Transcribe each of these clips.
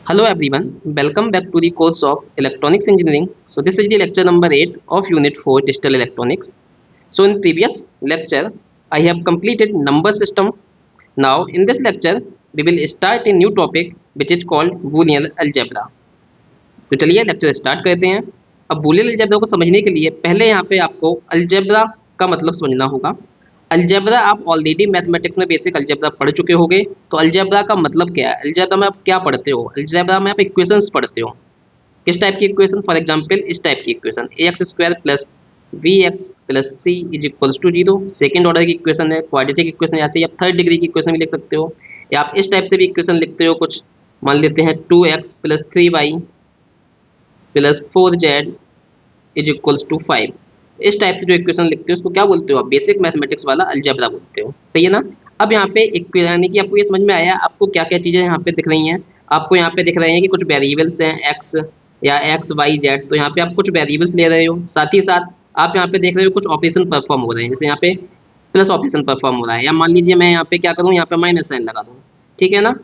Hello everyone, welcome back to the course of Electronics Engineering. So this is the lecture number 8 of Unit 4 Digital Electronics. So in previous lecture, I have completed number system. Now in this lecture, we will start a new topic which is called Boolean Algebra. तो चलिए lecture start करते हैं। अब Boolean algebra को समझने के लिए पहले यहाँ पे आपको अलजेब्रा का मतलब समझना होगा। अलजेब्रा आप ऑलरेडी मैथमेटिक्स में बेसिक अलजेब्रा पढ़ चुके होंगे। तो अलजेब्रा का मतलब क्या है? अलजेब्रा में आप क्या पढ़ते हो? अलजेब्रा में आप इक्वेशंस पढ़ते हो। किस टाइप की इक्वेशन? फॉर एग्जांपल इस टाइप की equation ax² plus vx plus C is equals to 0 second order की इक्वेशन है, क्वाड्रेटिक इक्वेशन। ऐसे ही आप थर्ड डिग्री की इक्वेशन भी लिख सकते हो, या आप इस टाइप से भी इक्वेशन लिखते हो। कुछ मान लेते हैं 2x plus 3y plus 4z is equals to 5। इस टाइप से जो इक्वेशन लिखते हो उसको क्या बोलते हो? आप बेसिक मैथमेटिक्स वाला अलजेब्रा बोलते हो। सही है ना? अब यहाँ पे यानी कि आपको ये समझ में आया आपको क्या क्या चीज़ें यहाँ पे दिख रही हैं। आपको यहाँ पे दिख रहे हैं कि कुछ वेरिएबल्स हैं एक्स या एक्स वाई जेड। तो यहाँ पे आप कुछ वेरिएबल्स ले रहे हो, साथ ही साथ आप यहाँ पे देख रहे हो कुछ ऑपरेशन परफॉर्म हो रहे हैं। जैसे यहाँ पे प्लस ऑपरेशन परफॉर्म हो रहा है, या मान लीजिए मैं यहाँ पे क्या करूँ, यहाँ पे माइनस साइन लगा दूँ। ठीक है ना?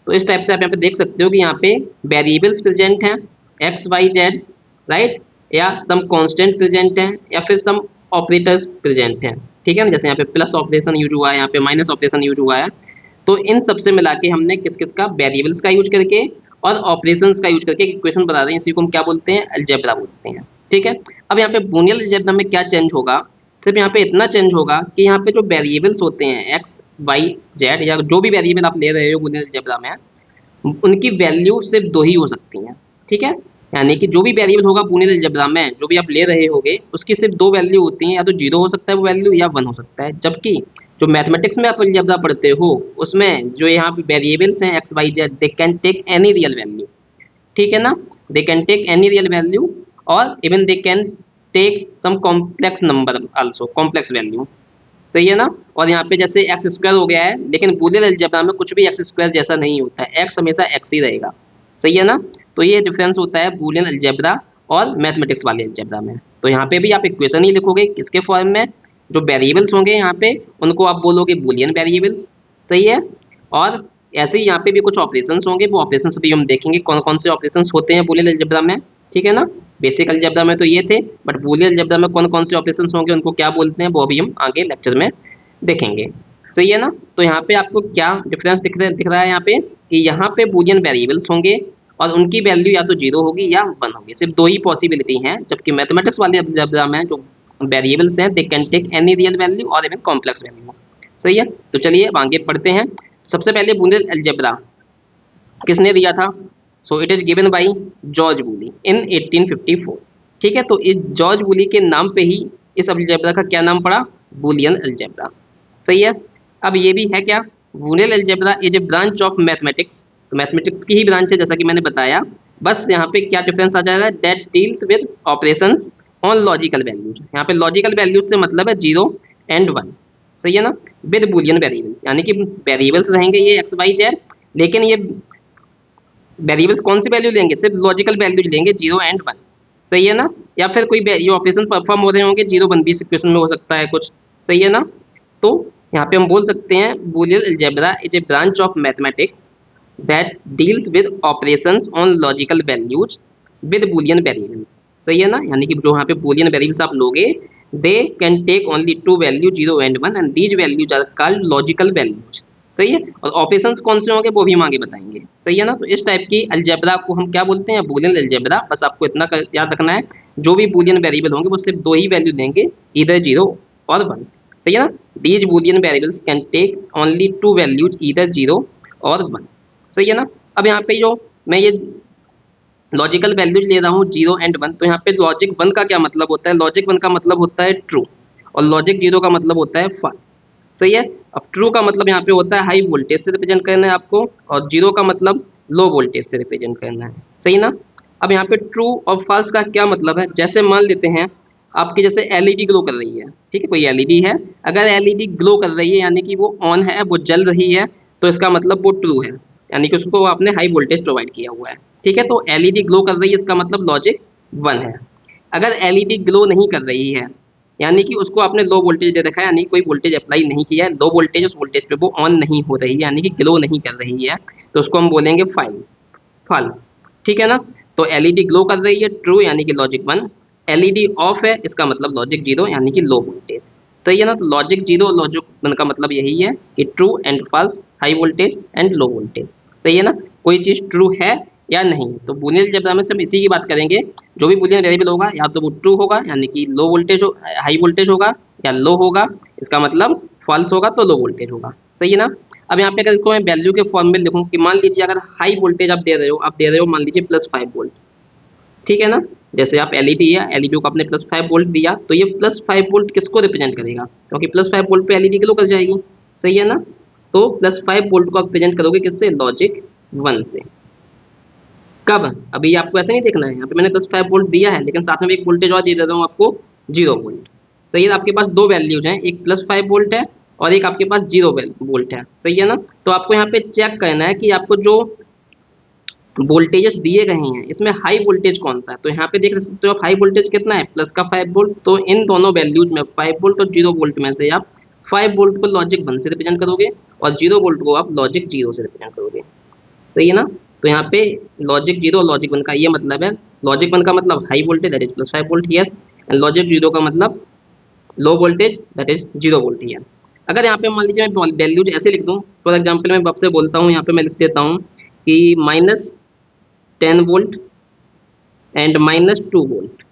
तो इस टाइप से आप यहाँ पे देख सकते हो कि यहाँ पे वेरिएबल्स प्रेजेंट हैं एक्स वाई जेड, राइट, या सम कांस्टेंट प्रेजेंट है, या फिर सम ऑपरेटर्स प्रेजेंट हैं। ठीक है ना? जैसे यहाँ पे प्लस ऑपरेशन यूज हुआ है, यहाँ पे माइनस ऑपरेशन यूज हुआ है। तो इन सब से मिला के हमने किस किस का, वेरिएबल्स का यूज करके और ऑपरेशंस का यूज करके इक्वेशन बता रहे हैं। इसी को हम क्या बोलते हैं? अलजेब्रा बोलते हैं। ठीक है। अब यहाँ पे बूलियन अलजेब्रा में क्या चेंज होगा? सिर्फ यहाँ पे इतना चेंज होगा कि यहाँ पे जो वेरिएबल्स होते हैं एक्स वाई जेड, या जो भी वेरिएबल आप ले रहे हो बूलियन अलजेब्रा में, उनकी वैल्यू सिर्फ दो ही हो सकती हैं। ठीक है। यानी कि जो भी वेरिएबल होगा बूलियन अलजेब्रा में, जो भी आप ले रहे होगे, उसकी सिर्फ दो वैल्यू होती हैं, या तो जीरो हो सकता है वो वैल्यू, या वन हो सकता है। जबकि जो मैथमेटिक्स में आप अलजेब्रा पढ़ते हो उसमें जो यहाँ पे वेरिएबल्स हैं x Y z, they can take any real value. ठीक है ना? They can take any real value, और even they can take some complex number also, complex value. सही है ना? और यहाँ पे जैसे एक्स स्क्वायर हो गया है, लेकिन बूलियन अलजेब्रा में कुछ भी एक्स स्क्वायर जैसा नहीं होता है, एक्स हमेशा एक्स ही रहेगा। सही है ना? तो ये डिफरेंस होता है बूलियन अलजेब्रा और मैथमेटिक्स वाले अलजेब्रा में। तो यहाँ पे भी आप इक्वेशन ही लिखोगे किसके फॉर्म में? जो वेरिएबल्स होंगे यहाँ पे उनको आप बोलोगे बूलियन वेरिएबल्स। सही है। और ऐसे ही यहाँ पे भी कुछ ऑपरेशंस होंगे, वो ऑपरेशंस भी हम देखेंगे कौन कौन से ऑपरेशंस होते हैं बूलियन अलजेब्रा में। ठीक है ना? बेसिक अलजेब्रा में तो ये थे, बट बूलियन अलजेब्रा में कौन कौन से ऑपरेशंस होंगे, उनको क्या बोलते हैं, वो अभी हम आगे लेक्चर में देखेंगे। सही है ना? तो यहाँ पे आपको क्या डिफरेंस दिख रहा है यहाँ पे, कि यहाँ पे बूलियन वेरिएबल्स होंगे और उनकी वैल्यू या तो जीरो होगी या वन होगी। सिर्फ दो ही पॉसिबिलिटी हैं। जबकि मैथमेटिक्स वाले अलजेब्रा में जो वेरिएबल्स हैं, they can take any real value और इवन कॉम्प्लेक्स वैल्यू। सही है। तो चलिए अब आगे पढ़ते हैं। सबसे पहले बूलियन अलजेब्रा किसने दिया था? So it is given by George Boole in 1854। ठीक है। तो इस जॉर्ज बूली के नाम पे ही इस अलजेब्रा का क्या नाम पड़ा? Boolean algebra. सही है। अब ये भी है क्या? Boolean algebra is a branch of mathematics. तो मैथमेटिक्स की ही ब्रांच है जैसा कि मैंने बताया। बस यहाँ पे क्या डिफरेंस आ जा रहा है? That deals with operations on logical values. यहाँ पे लॉजिकल वैल्यूज से मतलब है जीरो एंड वन। सही है ना? विद बूलियन वेरिएबल्स, यानी कि वेरिएबल्स रहेंगे ये एक्स वाई जेड, लेकिन ये वेरिएबल्स कौन सी वैल्यू लेंगे? सिर्फ लॉजिकल वैल्यू लेंगे, जीरो एंड वन। सही है ना? या फिर कोई ये ऑपरेशन परफॉर्म हो रहे होंगे, जीरो वन भी सिचुएशन में हो सकता है कुछ। सही है ना? तो यहाँ पे हम बोल सकते हैं Boolean algebra is a branch of mathematics that deals with operations on logical values with Boolean variables. सही है ना? यानी कि जो यहाँ पे बूलियन वेरिएबल्स आप लोगे, they can take only two value, zero and one, and these values are called logical values. सही है। और ऑपरेशंस कौन से होंगे वो भी हम आगे बताएंगे। सही है ना? तो इस टाइप की अलजेब्रा को हम क्या बोलते हैं? Boolean algebra. बस आपको इतना याद रखना है, जो भी बूलियन वेरिएबल होंगे वो सिर्फ दो ही वैल्यू देंगे, इधर जीरो और वन। सही है ना? These Boolean variables can take only two values, इधर जीरो और वन। सही है ना? अब यहाँ पे जो मैं ये लॉजिकल वैल्यूज ले रहा हूँ जीरो एंड वन, तो यहाँ पे लॉजिक वन का क्या मतलब होता है? लॉजिक वन का मतलब होता है ट्रू, और लॉजिक जीरो का मतलब होता है फॉल्स। सही है। अब ट्रू का मतलब यहाँ पे होता है हाई वोल्टेज से रिप्रेजेंट करना है आपको, और जीरो का मतलब लो वोल्टेज से रिप्रेजेंट करना है। सही ना? अब यहाँ पे ट्रू और फॉल्स का क्या मतलब है? जैसे मान लेते हैं आपकी जैसे एलईडी ग्लो कर रही है। ठीक है। कोई एलईडी है, अगर एलईडी ग्लो कर रही है यानी कि वो ऑन है, वो जल रही है, तो इसका मतलब वो ट्रू है, यानी कि उसको आपने हाई वोल्टेज प्रोवाइड किया हुआ है। ठीक है। तो एलईडी ग्लो कर रही है, इसका मतलब लॉजिक वन है। अगर एलईडी ग्लो नहीं कर रही है, यानी कि उसको आपने लो वोल्टेज दे रखा है, यानी कोई वोल्टेज अप्लाई नहीं किया है, लो वोल्टेज, उस वोल्टेज पे वो ऑन नहीं हो रही है, यानी कि ग्लो नहीं कर रही है, तो उसको हम बोलेंगे फाइल्स। फॉल्स। ठीक है ना। तो एलईडी ग्लो कर रही है, ट्रू यानी कि लॉजिक 1। एलईडी ऑफ है, इसका मतलब लॉजिक 0 यानी कि लो वोल्टेज। सही है ना। तो लॉजिक 0 लॉजिक 1 का मतलब यही है कि true and false, high voltage and low voltage. सही है ना। कोई चीज़ ट्रू है या नहीं, तो बूलियन अलजेब्रा में सब इसी की बात करेंगे। जो भी बूलियन वेरिएबल होगा या तो वो ट्रू होगा यानी कि लो वोल्टेज हो, हाई वोल्टेज होगा, या लो होगा इसका मतलब फॉल्स होगा तो लो वोल्टेज होगा। सही है ना। अब यहाँ पे अगर इसको मैं वैल्यू के फॉर्म में लिखूँ कि मान लीजिए अगर हाई वोल्टेज आप दे रहे हो मान लीजिए +5 वोल्ट। ठीक है ना। जैसे आप एलईडी है, एलईडी को आपने +5 वोल्ट दिया, तो ये +5 वोल्ट किसको रिप्रेजेंट करेगा, क्योंकि +5 वोल्ट पे एलईडी ग्लो कर जाएगी। सही है ना। तो +5 वोल्ट को आप प्रेजेंट करोगे किससे, लॉजिक 1 से। कब, अभी आपको ऐसे नहीं देखना है, यहाँ पे मैंने +5 वोल्ट दिया है लेकिन साथ में एक वोल्टेज और दे देता हूँ आपको, 0 वोल्ट। सही है। आपके पास दो वैल्यूज हैं, एक +5 वोल्ट है और एक आपके पास 0 वोल्ट है। सही है ना। तो आपको यहाँ पे चेक करना है कि आपको जो वोल्टेजेस दिए गए हैं इसमें हाई वोल्टेज कौन सा है। तो यहाँ पे देख सकते हो आप हाई वोल्टेज कितना है, प्लस का 5 वोल्ट। तो इन दोनों वैल्यूज में 5 वोल्ट और 0 वोल्ट में से आप 5 वोल्ट को लॉजिक 1 से रिप्रेजेंट करोगे और 0 वोल्ट को आप लॉजिक 0 से रिप्रेजेंट करोगे। सही है ना। तो यहाँ पे लॉजिक 0 और लॉजिक 1 का ये मतलब है, लॉजिक 1 का मतलब high voltage that is +5 volt here, and logic 0 का मतलब low voltage that is 0 volt here. अगर यहाँ पे मान लीजिए मैं वैल्यूज ऐसे लिख दूँ, फॉर एग्जाम्पल मैं आपसे बोलता हूँ, यहाँ पे मैं लिख देता हूँ कि -10 वोल्ट एंड -2 वोल्ट।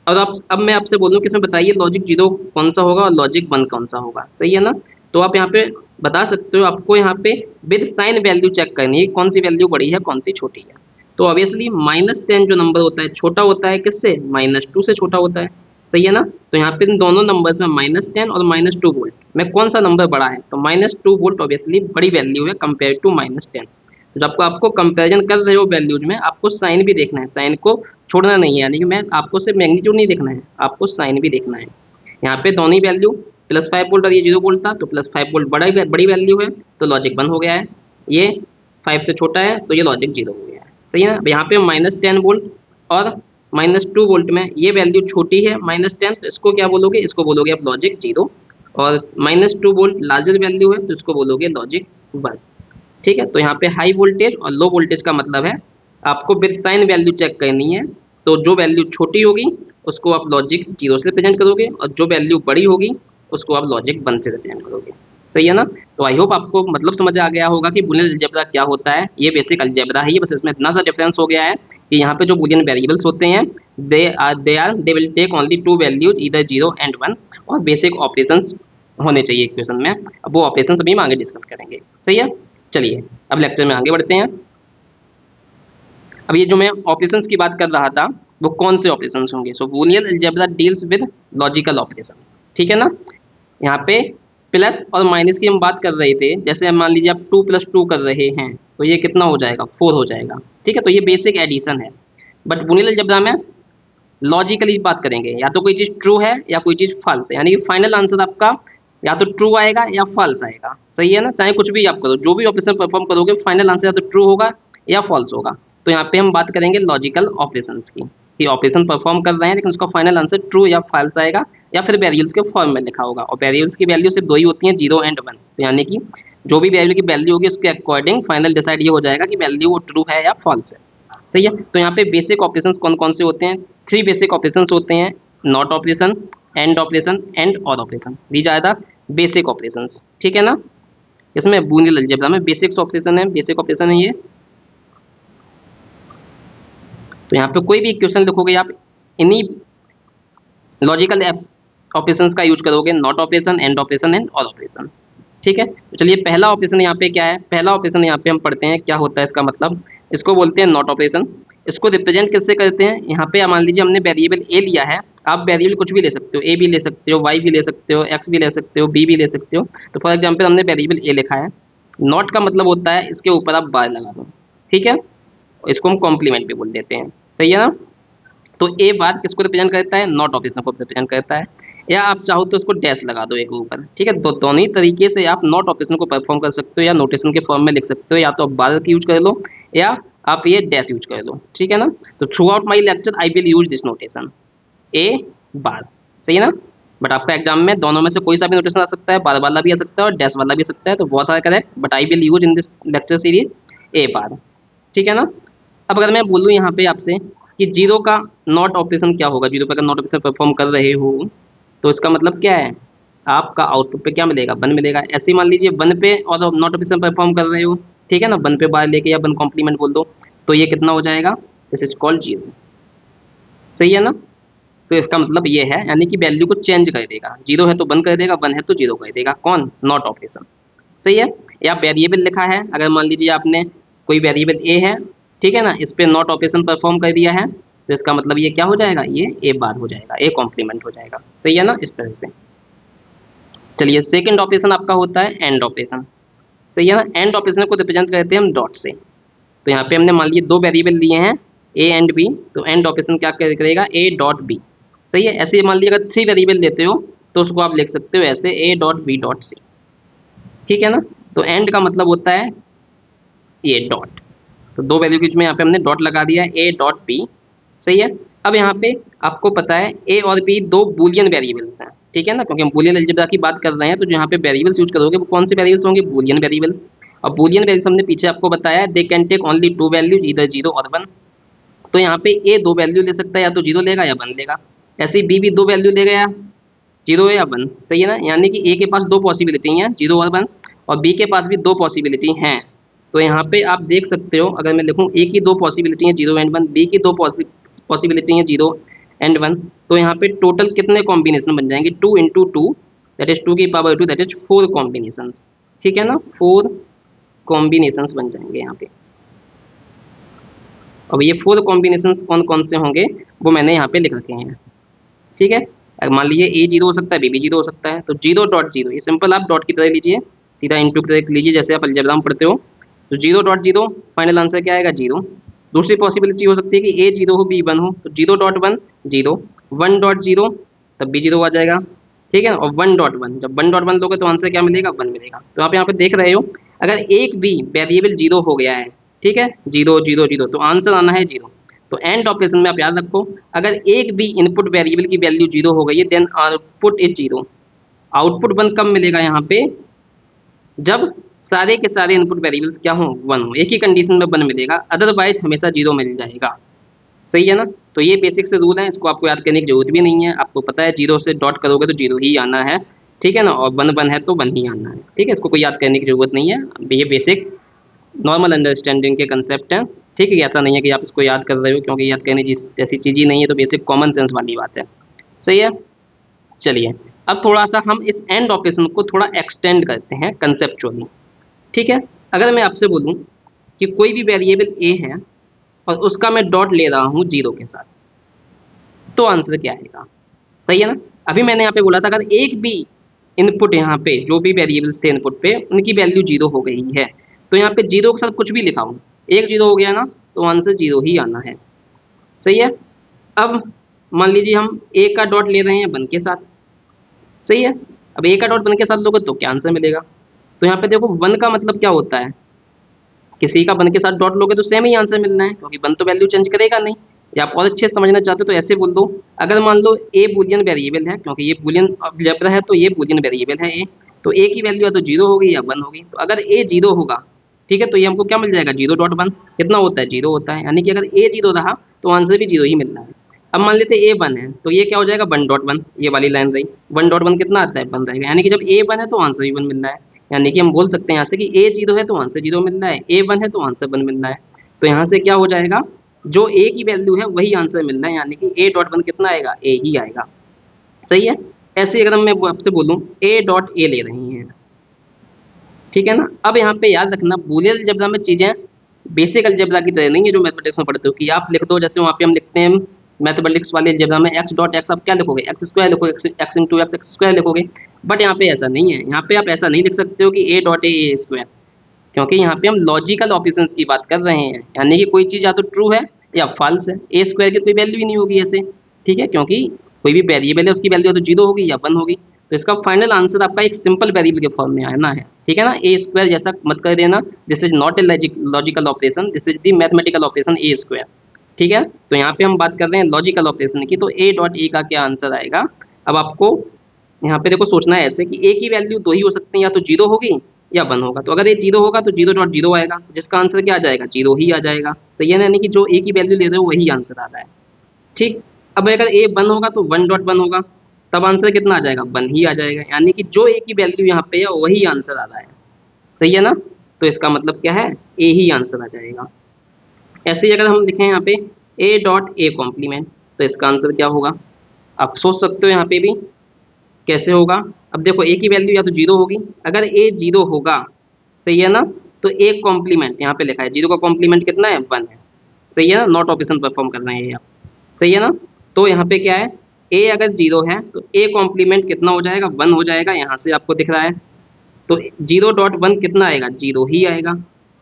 और अब मैं आपसे बोलूँ कि इसमें बताइए लॉजिक 0 कौन सा होगा और लॉजिक 1 कौन सा होगा। सही है ना। तो आप यहाँ पे बता सकते हो, आपको यहाँ पे विद साइन वैल्यू चेक करनी है कौन सी वैल्यू बड़ी है कौन सी छोटी है। तो ऑब्वियसली -10 जो नंबर होता है छोटा होता है किससे, -2 से छोटा होता है। सही है ना। तो यहाँ पे इन दोनों नंबर्स में -10 और -2 वोल्ट में कौन सा नंबर बड़ा है, तो -2 वोल्ट ऑब्वियसली बड़ी वैल्यू है कंपेयर टू -10। जब आपको कंपैरिजन कर रहे हो वैल्यूज में, आपको साइन भी देखना है, साइन को छोड़ना नहीं है, यानी कि मैं आपको सिर्फ मैग्नीट्यूड नहीं देखना है, आपको साइन भी देखना है। यहाँ पे दोनों ही वैल्यू +5 वोल्ट और ये 0 वोल्ट था, तो +5 वोल्ट बड़ी वैल्यू है तो लॉजिक 1 हो गया है। ये 5 से छोटा है तो ये लॉजिक 0 हो गया है। सही है ना। अब यहाँ पे -10 वोल्ट और -2 वोल्ट में ये वैल्यू छोटी है -10, तो इसको क्या बोलोगे, इसको बोलोगे आप लॉजिक 0। और -2 वोल्ट लार्जर वैल्यू है तो इसको बोलोगे लॉजिक 1। ठीक है। तो यहाँ पे हाई वोल्टेज और लो वोल्टेज का मतलब है आपको विद साइन वैल्यू चेक करनी है। तो जो वैल्यू छोटी होगी उसको आप लॉजिक 0 से रिप्रेजेंट करोगे और जो वैल्यू बड़ी होगी उसको आप लॉजिक 1 से रिप्रेजेंट करोगे। सही है ना। तो आई होप आपको मतलब समझ आ गया होगा कि बूलियन अलजेब्रा क्या होता है। ये बेसिक अलजेब्रा है, ये बस इसमें इतना सा डिफरेंस हो गया है कि यहाँ पे जो बूलियन वेरिएबल्स होते हैं they will take only two values इधर 0 and 1, और बेसिक ऑपरेशंस होने चाहिए इक्वेशन में। अब वो ऑपरेशंस अभी हम आगे डिस्कस करेंगे। सही है। चलिए अब लेक्चर में आगे बढ़ते हैं। अब ये जो मैं ऑपरेशंस की बात कर रहा था वो कौन से ऑपरेशंस होंगे, सो Boolean algebra deals with logical operations. ठीक है ना। यहाँ पे प्लस और माइनस की हम बात कर रहे थे, जैसे मान लीजिए आप 2 + 2 कर रहे हैं तो ये कितना हो जाएगा, 4 हो जाएगा। ठीक है। तो ये बेसिक एडिशन है। बट बूलियन अलजेब्रा में लॉजिकली बात करेंगे, या तो कोई चीज़ ट्रू है या कोई चीज़ फॉल्स है, यानी कि फाइनल आंसर आपका या तो ट्रू आएगा या फॉल्स आएगा। सही है ना। चाहे कुछ भी आप करो, जो भी ऑपरेशन परफॉर्म करोगे फाइनल आंसर या तो ट्रू होगा या फॉल्स होगा। तो यहाँ पे हम बात करेंगे लॉजिकल ऑपरेशंस की, कि ऑपरेशन परफॉर्म कर रहे हैं लेकिन उसका फाइनल आंसर ट्रू या फॉल्स आएगा, या फिर वेरिएबल्स के फॉर्म में लिखा होगा। और वेरिएबल्स की वैल्यू सिर्फ दो ही होती हैं, 0 and 1। तो यानी कि जो भी वेरिएबल की वैल्यू होगी उसके अकॉर्डिंग फाइनल डिसाइड ये हो जाएगा कि वैल्यू वो ट्रू है या फॉल्स है। सही है। तो यहाँ पे बेसिक ऑपरेशंस कौन कौन से होते हैं, 3 बेसिक ऑपरेशंस होते हैं, not operation, and operation and or operation. These are the basic operations. ठीक है ना। इसमें बूलियन अलजेब्रा में बेसिक्स ऑपरेशन है, बेसिक ऑपरेशन है ये। तो यहाँ पे कोई भी इक्वेशन लिखोगे आप इन्हीं लॉजिकल ऑपरेशंस का यूज करोगे, not operation, and operation and or operation. ठीक है। तो चलिए पहला ऑपरेशन यहाँ पे क्या है, पहला ऑपरेशन यहाँ पे हम पढ़ते हैं क्या होता है इसका मतलब। इसको बोलते हैं नॉट ऑपरेशन। इसको रिप्रेजेंट किससे करते हैं, यहाँ पे मान लीजिए हमने वेरिएबल ए लिया है, आप वेरिएबल कुछ भी ले सकते हो, ए भी ले सकते हो, वाई भी ले सकते हो, एक्स भी ले सकते हो, बी भी ले सकते हो। तो फॉर एग्जाम्पल हमने वेरिएबल ए लिखा है, नॉट का मतलब होता है इसके ऊपर आप बार लगा दो। ठीक है। इसको हम कॉम्प्लीमेंट भी बोल देते हैं। सही है ना। तो ए बार किसको रिप्रेजेंट करता है, नॉट ऑपरेशन को रिप्रेजेंट करता है। या आप चाहो तो उसको डैश लगा दो एक ऊपर। ठीक है। दोनों ही तरीके से आप नॉट ऑपरेशन को परफॉर्म कर सकते हो, या नोटेशन के फॉर्म में लिख सकते हो, या तो आप बार की यूज कर लो या आप ये डैश यूज कर लो। ठीक है ना। तो throughout my lecture I will use this notation, A bar. सही है ना। बट आपका एग्जाम में दोनों में से कोई सा भी नोटेशन आ सकता है, बार वाला भी आ सकता है और डैश वाला भी आ सकता है, तो बहुत सारा correct, but I will use in this lecture series A bar. ठीक है ना। अब अगर मैं बोलूँ यहाँ पे आपसे कि जीरो का नॉट ऑपरेशन क्या होगा, जीरो पे अगर नॉट ऑपरेशन परफॉर्म कर रहे हो तो इसका मतलब क्या है, आपका आउटपुट पे क्या मिलेगा, वन मिलेगा। ऐसे ही मान लीजिए वन पे और नॉट ऑपरेशन परफॉर्म कर रहे हो, ठीक है ना, वन पे बार लेके या वन कॉम्प्लीमेंट बोल दो, तो ये कितना हो जाएगा, दिस इज कॉल्ड जीरो। सही है ना। तो इसका मतलब ये है यानी कि वैल्यू को चेंज कर देगा, जीरो है तो वन कर देगा, वन है तो जीरो कर देगा, कौन, नॉट ऑपरेशन। सही है। या वेरिएबल लिखा है, अगर मान लीजिए आपने कोई वेरिएबल ए है, ठीक है ना, इस पे नॉट ऑपरेशन परफॉर्म कर दिया है, तो इसका मतलब ये क्या हो जाएगा, ये ए बार हो जाएगा, ए कॉम्प्लीमेंट हो जाएगा। सही है ना, इस तरह से। चलिए सेकंड ऑपरेशन आपका होता है एंड ऑपरेशन। सही है ना। एंड ऑपरेशन को रिप्रेजेंट करते हैं हम डॉट से। तो यहाँ पे हमने मान लीजिए दो वेरिएबल लिए हैं ए एंड बी, तो एंड ऑपरेशन क्या करेगा, ए डॉट बी। सही है। ऐसे मान लीजिए अगर थ्री वेरिएबल लेते हो तो उसको आप लिख सकते हो ऐसे, A dot B dot C. ठीक है ना। तो एंड का मतलब होता है ये डॉट, तो दो वैल्यू के बीच में यहाँ पे हमने डॉट लगा दिया है, ए डॉट बी। सही है। अब यहाँ पे आपको पता है ए और बी दो बूलियन वेरिएबल्स हैं, ठीक है ना, क्योंकि हम बूलियन अलजेब्रा की बात कर रहे हैं, तो जो यहाँ पे वेरिएबल्स यूज करोगे वो कौन से वेरिएबल्स होंगे, बूलियन वेरिएबल्स। और बूलियन वेरिएबल्स हमने पीछे आपको बताया है, they can take only two values, इधर जीरो और वन। तो यहाँ पे ए दो वैल्यू ले सकता है, या तो जीरो लेगा या वन लेगा। ऐसे ही बी भी दो वैल्यू ले गया, जीरो है या वन। सही है ना। यानी कि ए के पास दो पॉसिबिलिटी हैं, जीरो और वन, और बी के पास भी दो पॉसिबिलिटी हैं। तो यहाँ पे आप देख सकते हो, अगर मैं लिखूँ ए की दो पॉसिबिलिटी है जीरो एंड वन, बी की दो पॉसिबिलिटी है जीरो एंड वन, तो यहाँ पे टोटल कितने कॉम्बिनेशन बन जाएंगे, two into two, that is two की power two, that is four combination. ठीक है ना, फोर कॉम्बिनेशन बन जाएंगे यहाँ पे। अब ये फोर कॉम्बिनेशन कौन कौन से होंगे वो मैंने यहाँ पे लिख रखे हैं। ठीक है। मान लीजिए ए जीरो हो सकता है, बी भी जीरो हो सकता है, तो जीरो डॉट जीरो, ये सिंपल आप डॉट की तरह लीजिए, सीधा इंटू की तरह लीजिए जैसे आप अलजेब्रा में पढ़ते हो। तो zero dot zero, final answer क्या आएगा, जीरो। दूसरी पॉसिबिलिटी हो सकती है कि ए जीरो हो बी वन हो, तो zero dot one zero, one dot zero तब भी जीरो आ जाएगा। ठीक है। और वन डॉट वन, जब वन डॉट वन लोगे तो आंसर क्या मिलेगा, वन मिलेगा। तो आप यहाँ पे देख रहे हो, अगर एक भी वेरिएबल जीरो हो गया है, ठीक है, जीरो जीरो जीरो, तो आंसर आना है जीरो। तो एंड ऑपरेशन में आप याद रखो, अगर एक भी इनपुट वेरिएबल की वैल्यू जीरो हो गई है, then output is zero. Output one कब मिलेगा यहाँ पे, जब सारे के सारे इनपुट वेरिएबल्स क्या हो, वन हो, एक ही कंडीशन में वन मिलेगा, अदरवाइज हमेशा जीरो मिल जाएगा। सही है ना। तो ये बेसिक से रूल है, इसको आपको याद करने की जरूरत भी नहीं है, आपको पता है जीरो से डॉट करोगे तो जीरो ही आना है। ठीक है ना। और वन वन है तो वन ही आना है। ठीक है, इसको कोई याद करने की जरूरत नहीं है, ये बेसिक नॉर्मल अंडरस्टैंडिंग के कंसेप्ट हैं। ठीक है, ऐसा नहीं है कि आप इसको याद कर रहे हो, क्योंकि याद करने जिस जैसी चीज़ ही नहीं है, तो बेसिक कॉमन सेंस वाली बात है। सही है। चलिए अब थोड़ा सा हम इस एंड ऑपरेशन को थोड़ा एक्सटेंड करते हैं कंसेप्चुअली। ठीक है। अगर मैं आपसे बोलूँ कि कोई भी वेरिएबल ए है और उसका मैं डॉट ले रहा हूँ जीरो के साथ, तो आंसर क्या आएगा। सही है ना। अभी मैंने यहाँ पे बोला था, अगर एक भी इनपुट यहाँ पे जो भी वेरिएबल्स थे इनपुट पे उनकी वैल्यू जीरो हो गई है, तो यहाँ पे जीरो के साथ कुछ भी लिखा हूँ, एक जीरो हो गया ना, तो आंसर जीरो ही आना है। सही है। अब मान लीजिए हम ए का डॉट ले रहे हैं वन के साथ। सही है। अब ए का डॉट वन के साथ लोगे तो क्या आंसर मिलेगा। तो यहाँ पे देखो वन का मतलब क्या होता है, किसी का वन के साथ डॉट लोगे तो सेम ही आंसर मिलना है, क्योंकि वन तो वैल्यू चेंज करेगा नहीं। या आप और अच्छे से समझना चाहते हो तो ऐसे बोल दो, अगर मान लो ए बूलियन वेरिएबल है, क्योंकि ये बूलियन अलजेब्रा है तो ये बूलियन वेरिएबल है ए, तो ए की वैल्यू या तो जीरो होगी या वन होगी। तो अगर ए जीरो होगा, ठीक है, तो ये हमको क्या मिल जाएगा, जीरो डॉट वन। कितना होता है, जीरो होता है, यानी कि अगर ए जीरो रहा तो आंसर भी जीरो ही मिलना है। अब मान लेते ए वन है, तो ये क्या हो जाएगा, वन डॉट वन, ये वाली लाइन रही, वन डॉट वन कितना आता है, वन रहेगा, यानी कि जब ए वन है तो आंसर भी वन मिल रहा है। यानी कि हम बोल सकते हैं यहाँ से कि ए जीरो है तो आंसर जीरो मिल रहा है, ए वन है तो आंसर वन मिल रहा है। तो यहाँ से क्या हो जाएगा, जो ए की वैल्यू है वही आंसर मिल रहा है, यानी कि ए डॉट वन कितना आएगा, ए ही आएगा। सही है। ऐसे अगर मैं आपसे बोलूँ ए डॉट ए ले रही हैं, ठीक है ना। अब यहाँ पे याद रखना, बूलियन अलजेब्रा में चीज़ें बेसिक अलजेब्रा की तरह नहीं है जो मैथमेटिक्स में पढ़ते हो कि आप लिख दो, जैसे वहाँ पे हम लिखते हैं मैथमेटिक्स वाले अलजेब्रा में एक्स डॉट एक्स, आप क्या लिखोगे, एक्स स्क्वायर लिखोगे, x into x, x square लिखोगे। बट यहाँ पे ऐसा नहीं है, यहाँ पे आप ऐसा नहीं लिख सकते हो कि ए डॉट ए स्क्वायर, क्योंकि यहाँ पे हम लॉजिकल ऑपरेशंस की बात कर रहे हैं, यानी कि कोई चीज़ या तो ट्रू है या फॉल्स है, ए स्क्वायर की कोई वैल्यू ही नहीं होगी ऐसे। ठीक है, क्योंकि कोई भी वेरिएबल है उसकी वैल्यू या तो जीरो होगी या वन होगी। तो इसका फाइनल आंसर आपका एक सिंपल वेरिएबल के फॉर्म में आना है। ठीक है ना, ए स्क्वायर जैसा मत कर देना, this is not a logical operation, this is the mathematical operation A square. ठीक है। तो यहाँ पे हम बात कर रहे हैं लॉजिकल ऑपरेशन की, तो ए डॉट ए का क्या आंसर आएगा। अब आपको यहाँ पे देखो सोचना है ऐसे कि ए की वैल्यू दो ही हो सकती है, या तो जीरो होगी या 1 होगा। तो अगर ये 0 होगा तो 0.0 आएगा, जिसका आंसर क्या आ जाएगा, 0 ही आ जाएगा। सही है ना, यानी कि जो ए की वैल्यू ले रहे हो वही आंसर आ रहा है। ठीक। अब अगर ए 1 होगा तो 1.1 होगा, तब आंसर कितना आ जाएगा, 1 ही आ जाएगा, यानी कि जो ए की वैल्यू यहाँ पे है वही आंसर आ रहा है। सही है ना, तो इसका मतलब क्या है, ए ही आंसर आ जाएगा। ऐसे ही अगर हम लिखें यहाँ पे ए डॉट ए कॉम्प्लीमेंट, तो इसका आंसर क्या होगा, आप सोच सकते हो यहाँ पे भी कैसे होगा। अब देखो ए की वैल्यू या तो 0 होगी, अगर ए 0 होगा, सही है ना, तो ए कॉम्प्लीमेंट यहाँ पे लिखा है, 0 का कॉम्प्लीमेंट कितना है, 1 है। सही है ना, नॉट ऑपरेशन परफॉर्म करना है ये आप। सही है ना, तो यहाँ पे क्या है, ए अगर 0 है तो ए कॉम्प्लीमेंट कितना हो जाएगा, 1 हो जाएगा, यहाँ से आपको दिख रहा है। तो 0.1 कितना आएगा, 0 ही आएगा।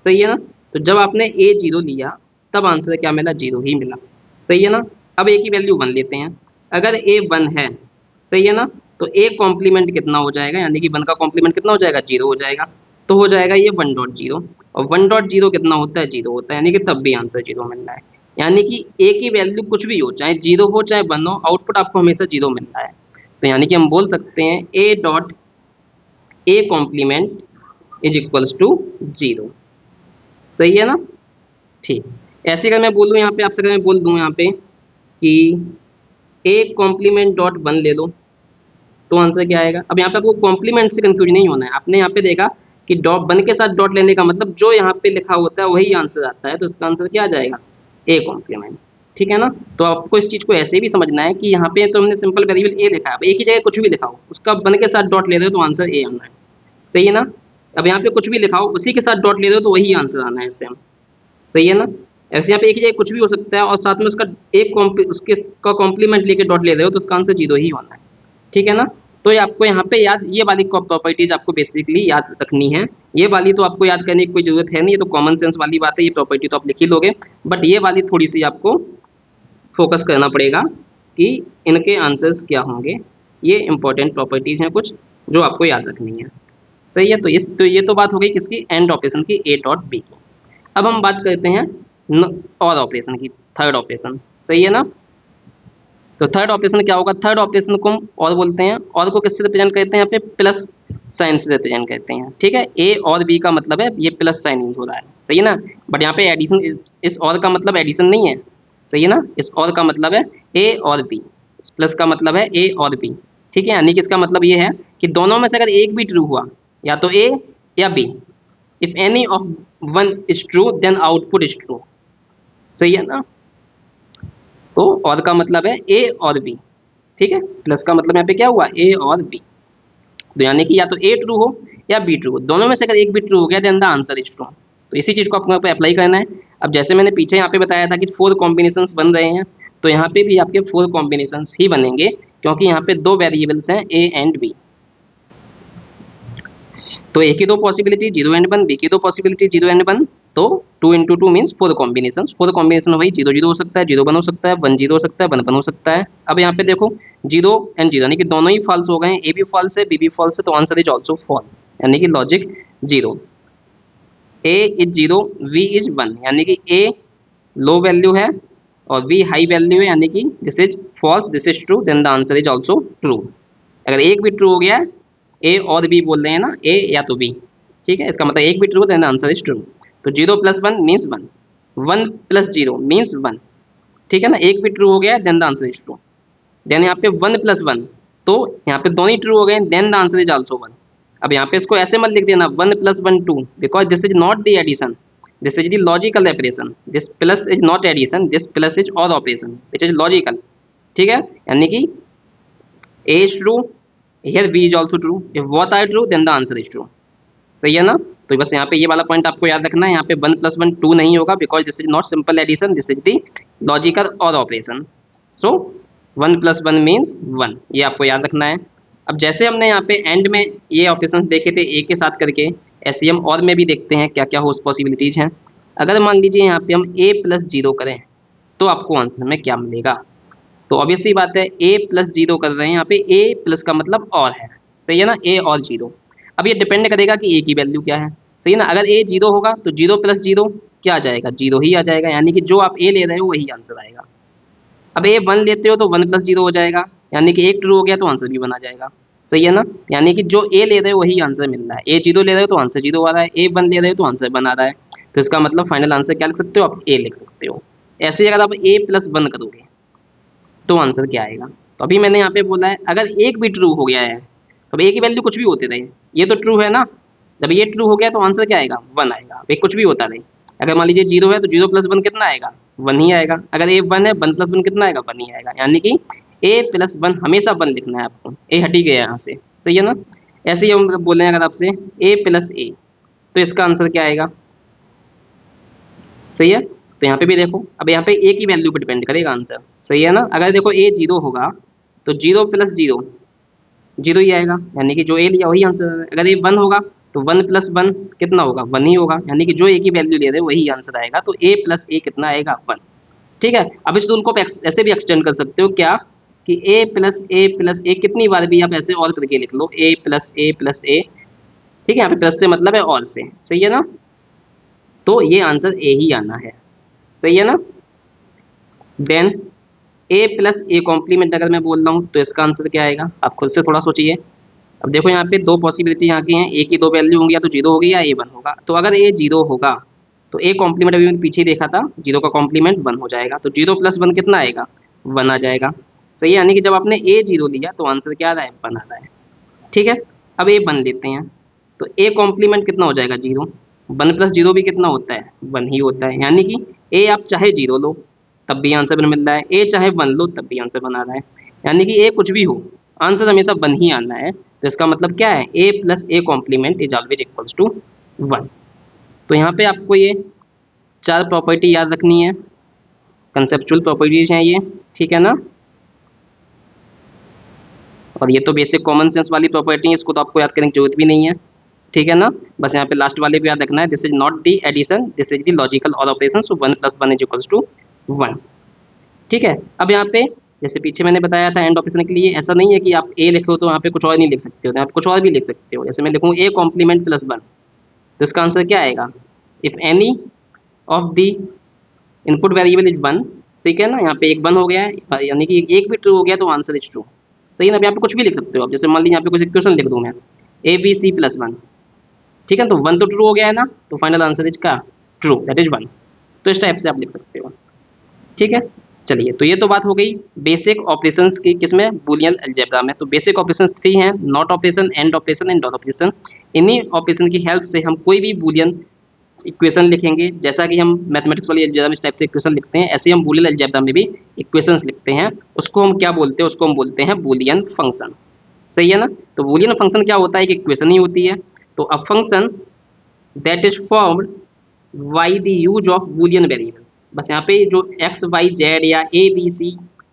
सही है ना, तो जब आपने ए 0 लिया तब आंसर क्या मिला, 0 ही मिला। सही है ना। अब ए की वैल्यू 1 लेते हैं, अगर ए 1 है, सही है ना, तो ए कॉम्प्लीमेंट कितना हो जाएगा, यानी कि 1 का कॉम्प्लीमेंट कितना हो जाएगा, 0 हो जाएगा। तो हो जाएगा ये 1.0, और 1.0 कितना होता है, 0 होता है, यानी कि तब भी आंसर 0 मिल रहा है। यानी कि ए की वैल्यू कुछ भी हो, चाहे 0 हो चाहे 1 हो, आउटपुट आपको हमेशा 0 मिल रहा है। तो यानी कि हम बोल सकते हैं A dot A complement is equals to 0। सही है ना। ठीक। ऐसे अगर मैं बोलूँ यहाँ पे आपसे, अगर मैं बोल दूँ यहाँ पे कि ए कॉम्प्लीमेंट डॉट 1 ले लो, तो आंसर क्या आएगा। अब यहाँ पे आपको कॉम्प्लीमेंट से कंफ्यूज नहीं होना है, आपने यहाँ पे देखा कि डॉट 1 के साथ डॉट लेने का मतलब जो यहाँ पे लिखा होता है वही आंसर आता है, तो इसका आंसर क्या आ जाएगा, ए कॉम्प्लीमेंट। ठीक है ना। तो आपको इस चीज़ को ऐसे भी समझना है कि यहाँ पे तो हमने सिंपल वेरिएबल ए लिखा है, अब एक ही जगह कुछ भी लिखा हो उसका 1 के साथ डॉट ले रहे हो तो आंसर ए आना है। सही है ना। अब यहाँ पे कुछ भी लिखा हो उसी के साथ डॉट ले रहे हो तो वही आंसर आना है सेम। सही है ना। ऐसे यहाँ पे एक ही जगह कुछ भी हो सकता है और साथ में उसका उसके का कॉम्प्लीमेंट लेके डॉट ले रहे हो तो उसका आंसर 0 ही होना है। ठीक है ना। तो ये आपको यहाँ पे याद, ये वाली प्रॉपर्टीज आपको बेसिकली याद रखनी है। ये वाली तो आपको याद करने की कोई जरूरत है नहीं, ये तो कॉमन सेंस वाली बात है, ये प्रॉपर्टी तो आप लिख ही लोगे। बट ये वाली थोड़ी सी आपको फोकस करना पड़ेगा कि इनके आंसर्स क्या होंगे। ये इंपॉर्टेंट प्रॉपर्टीज हैं कुछ जो आपको याद रखनी है। सही है। तो ये तो बात हो गई किसकी, एंड ऑपरेशन की, ए डॉट बी की। अब हम बात करते हैं और ऑपरेशन की, थर्ड ऑपरेशन। सही है ना। तो थर्ड ऑपरेशन क्या होगा, थर्ड ऑपरेशन को हम और बोलते हैं, और को किससे रिप्रेजेंट करते हैं, यहाँ पे प्लस साइन से रिप्रेजेंट करते हैं। ठीक है, ए और बी का मतलब है ये प्लस साइन यूज हो रहा है। सही है ना। बट यहाँ पे एडिशन, इस और का मतलब एडिशन नहीं है। सही है ना, इस और का मतलब है ए और बी, इस प्लस का मतलब है ए और बी। ठीक है, यानी कि इसका मतलब ये है कि दोनों में से अगर एक भी ट्रू हुआ, या तो ए या B, if any of one is true then output is true. सही है ना। तो और का मतलब है ए और बी। ठीक है, प्लस का मतलब यहाँ पे क्या हुआ, ए और बी। तो यानी कि या तो ए ट्रू हो या बी ट्रू हो, दोनों में से अगर एक भी ट्रू हो गया then the answer is true. तो इसी चीज़ को आपको यहाँ पे अप्लाई करना है। अब जैसे मैंने पीछे यहाँ पे बताया था कि 4 कॉम्बिनेशंस बन रहे हैं, तो यहाँ पे भी आपके 4 कॉम्बिनेशंस ही बनेंगे, क्योंकि यहाँ पे 2 वेरिएबल्स हैं ए एंड बी। तो ए की 2 पॉसिबिलिटी 0 एंड 1, बी की 2 पॉसिबिलिटी 0 एंड 1, तो 2 इंटू 2 मीन्स 4 कॉम्बिनेशन। 4 कॉम्बिनेशन वही 0 0 हो सकता है, 0 1 हो सकता है, 1 0 हो सकता है, 1 1 हो सकता है। अब यहाँ पे देखो 0 एंड 0 यानी कि दोनों ही फॉल्स हो गए, ए भी फॉल्स है, बी भी फॉल्स है, तो आंसर इज ऑल्सो फॉल्स, यानी कि logic 0। A is 0, B is 1, यानी कि ए लो वैल्यू है और वी हाई वैल्यू है, यानी कि this is false, this is true, then the answer is also true. अगर एक भी ट्रू हो गया, ए और बी बोल रहे हैं ना, ए या तो बी, ठीक है, इसका मतलब एक भी true then answer is true. तो 0 + 1 मीन्स 1, 1 + 0 मीन्स 1। ठीक है ना, एक भी ट्रू हो गया then the answer is true. Then यहाँ पे 1 + 1, तो यहाँ पे दोनों ही ट्रू हो गए, then the answer is also 1। अब यहाँ पे इसको ऐसे मत लिख देना 1 + 1 2, because this is not the addition, this is the logical operation. This plus is not addition, this plus is or operation which is logical. ठीक है, यानी कि A is true, here b is also true, if both are true then the answer is true। सही है ना। तो बस यहाँ पे ये वाला पॉइंट आपको याद रखना है, यहाँ पे 1 + 1 2 नहीं होगा, because this is not simple addition, this is the logical और ऑपरेशन। सो 1 + 1 मीन्स 1, ये आपको याद रखना है। अब जैसे हमने यहाँ पे एंड में ये ऑपरेशंस देखे थे ए के साथ करके, ऐसे हम और में भी देखते हैं क्या क्या होस्ट पॉसिबिलिटीज हैं। अगर मान लीजिए यहाँ पे हम a + 0 करें तो आपको आंसर में क्या मिलेगा। तो ऑब्वियस सी बात है, a + 0 कर रहे हैं, यहाँ पे a प्लस का मतलब और है। सही है ना, a और 0। अब ये डिपेंड करेगा कि a की वैल्यू क्या है। सही है ना, अगर a 0 होगा तो 0 + 0 क्या आ जाएगा, 0 ही आ जाएगा, यानी कि जो आप a ले रहे हो वही आंसर आएगा। अब a 1 लेते हो तो 1 + 0 हो जाएगा, यानी कि एक ट्रू हो गया तो आंसर भी 1 आ जाएगा। सही है ना। यानी कि जो ए ले रहे हो वही आंसर मिल रहा है, ए जीरो ले रहे हो तो आंसर जीरो आ रहा है, ए वन ले रहे हो तो आंसर वन आ रहा है। तो इसका मतलब फाइनल आंसर क्या लिख सकते हो आप, ए लिख सकते हो। ऐसे ही अगर आप ए प्लस वन करोगे तो आंसर क्या आएगा। तो अभी मैंने यहाँ पे बोला है अगर एक भी ट्रू हो गया है तो ए की वैल्यू कुछ भी होती रहे, ये तो ट्रू है ना, जब ये ट्रू हो गया तो आंसर क्या आएगा, वन आएगा। भाई कुछ भी होता रहे, अगर मान लीजिए जीरो है तो जीरो प्लस वन कितना आएगा, वन ही आएगा। अगर ए वन है, वन प्लस वन कितना आएगा, वन ही आएगा। यानी कि ए प्लस वन हमेशा वन लिखना है आपको, ए हटी गया यहाँ से, सही है ना। ऐसे ही हम बोले अगर आपसे ए प्लस ए, तो इसका आंसर क्या आएगा, सही है। तो यहाँ पे भी देखो, अब यहाँ पे ए की वैल्यू पर डिपेंड करेगा आंसर, सही है ना। अगर देखो ए जीरो होगा तो जीरो प्लस जीरो जीरो ही आएगा, यानी कि जो ए लिया वही आंसर है। अगर ए वन होगा तो वन प्लस वन कितना होगा, वन ही होगा, यानी कि जो ए की वैल्यू ले रहे हैं वही आंसर आएगा। तो ए प्लस ए कितना आएगा, वन। ठीक है। अब इस रूल को आप ऐसे भी एक्सटेंड कर सकते हो क्या, कि ए प्लस ए कितनी बार भी आप ऐसे और करके लिख लो, ए प्लस ए प्लस ए। ठीक है, यहाँ पे प्लस से मतलब है और से, सही है ना। तो ये आंसर ए ही आना है, सही है ना। Then A plus A complement अगर मैं बोल रहा हूँ तो इसका आंसर क्या आएगा, आप खुद से थोड़ा सोचिए। अब देखो यहाँ पे दो पॉसिबिलिटी यहाँ की हैं, ए की दो वैल्यू होंगी, या तो जीरो होगी या ए वन होगा। तो अगर ए जीरो होगा तो ए कॉम्प्लीमेंट अभी मैंने पीछे ही देखा था, जीरो का कॉम्प्लीमेंट वन हो जाएगा, तो जीरो प्लस वन कितना आएगा, वन आ जाएगा। सही है, यानी कि जब आपने ए जीरो लिया तो आंसर क्या आ रहा है, वन आ रहा है। ठीक है। अब ए वन लेते हैं तो ए कॉम्प्लीमेंट कितना हो जाएगा, जीरो। वन प्लस जीरो भी कितना होता है, वन ही होता है। यानी कि ए आप चाहे जीरो लो तब भी आंसर मिल रहा है, ए चाहे वन लो तब भी आंसर बना रहा है। यानी कि ए कुछ भी हो आंसर हमेशा वन ही आना है। तो इसका मतलब क्या है, A plus A complement is always equals to one. तो यहाँ पे आपको ये चार प्रॉपर्टी याद रखनी है, कंसेप्चुअल प्रॉपर्टीज हैं ये, ठीक है ना। और ये तो बेसिक कॉमन सेंस वाली प्रॉपर्टी है, इसको तो आपको याद करने की जरूरत भी नहीं है, ठीक है ना। बस यहाँ पे लास्ट वाले भी याद रखना है, this is not the addition, this is the logical और operation, so one plus one is equals to one. ठीक है। अब यहाँ पे जैसे पीछे मैंने बताया था एंड ऑपरेशन के लिए, ऐसा नहीं है कि आप ए लिखो तो यहाँ पे कुछ और नहीं लिख सकते हो, तो आप कुछ और भी लिख सकते हो। जैसे मैं लिखूँ ए कॉम्प्लीमेंट प्लस वन, तो इसका आंसर क्या आएगा, if any of the input variable is one. ठीक है ना, यहाँ पे एक वन हो गया है, यानी कि एक भी ट्रू हो गया तो आंसर इज ट्रू। सही है ना। अब यहाँ पे कुछ भी लिख सकते हो आप, जैसे मान लीजिए यहाँ पे कुछ इक्वेशन लिख दूँ मैं, A B C plus one. ठीक है, तो वन तो ट्रू हो गया है ना, तो फाइनल आंसर इज का ट्रू, दैट इज वन। तो इस टाइप से आप लिख सकते हो। ठीक है। चलिए, तो ये तो बात हो गई बेसिक ऑपरेशंस की, किसमें, बूलियन अलजेब्रा में। तो बेसिक ऑपरेशंस थ्री हैं, not operation, and operation and dot operation. इन्हीं ऑपरेशन की हेल्प से हम कोई भी बूलियन इक्वेशन लिखेंगे, जैसा कि हम मैथमेटिक्स वाली अलजेब्रा में इस टाइप से इक्वेशन लिखते हैं, ऐसे ही हम बूलियन अलजेब्रा में भी इक्वेशंस लिखते हैं। उसको हम क्या बोलते हैं, उसको हम बोलते हैं बूलियन फंक्शन। सही है ना। तो बूलियन फंक्शन क्या होता है, एक इक्वेशन ही होती है। तो a function that is formed by the use of Boolean variables. बस यहाँ पे जो एक्स वाई जेड या ए बी सी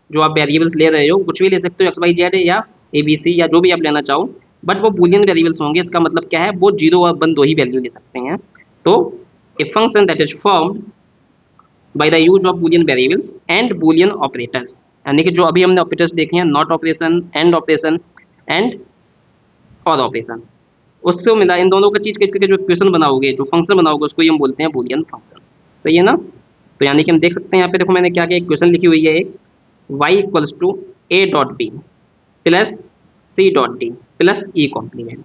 जो आप वेरिएबल्स ले रहे हो, कुछ भी ले सकते हो, एक्स वाई जेड या ए बी सी या जो भी आप लेना चाहो, बट वो बूलियन वेरिएबल्स होंगे। इसका मतलब क्या है, वो जीरो और वन दो ही वैल्यू ले सकते हैं। तो a function that is formed by the use of Boolean variables and Boolean operators, यानी कि जो अभी हमने ऑपरेटर्स देखे हैं, not operation, and operation and or operation, उससे मिला इन दोनों का चीज के जो इक्वेशन बनाओगे, जो फंक्शन बनाओगे, उसको ही हम बोलते हैं बूलियन फंक्शन। सही है ना। तो यानी कि हम देख सकते हैं यहाँ पे, देखो मैंने क्या क्या इक्वेशन लिखी हुई है, एक y equals to A dot B plus C dot D plus E complement.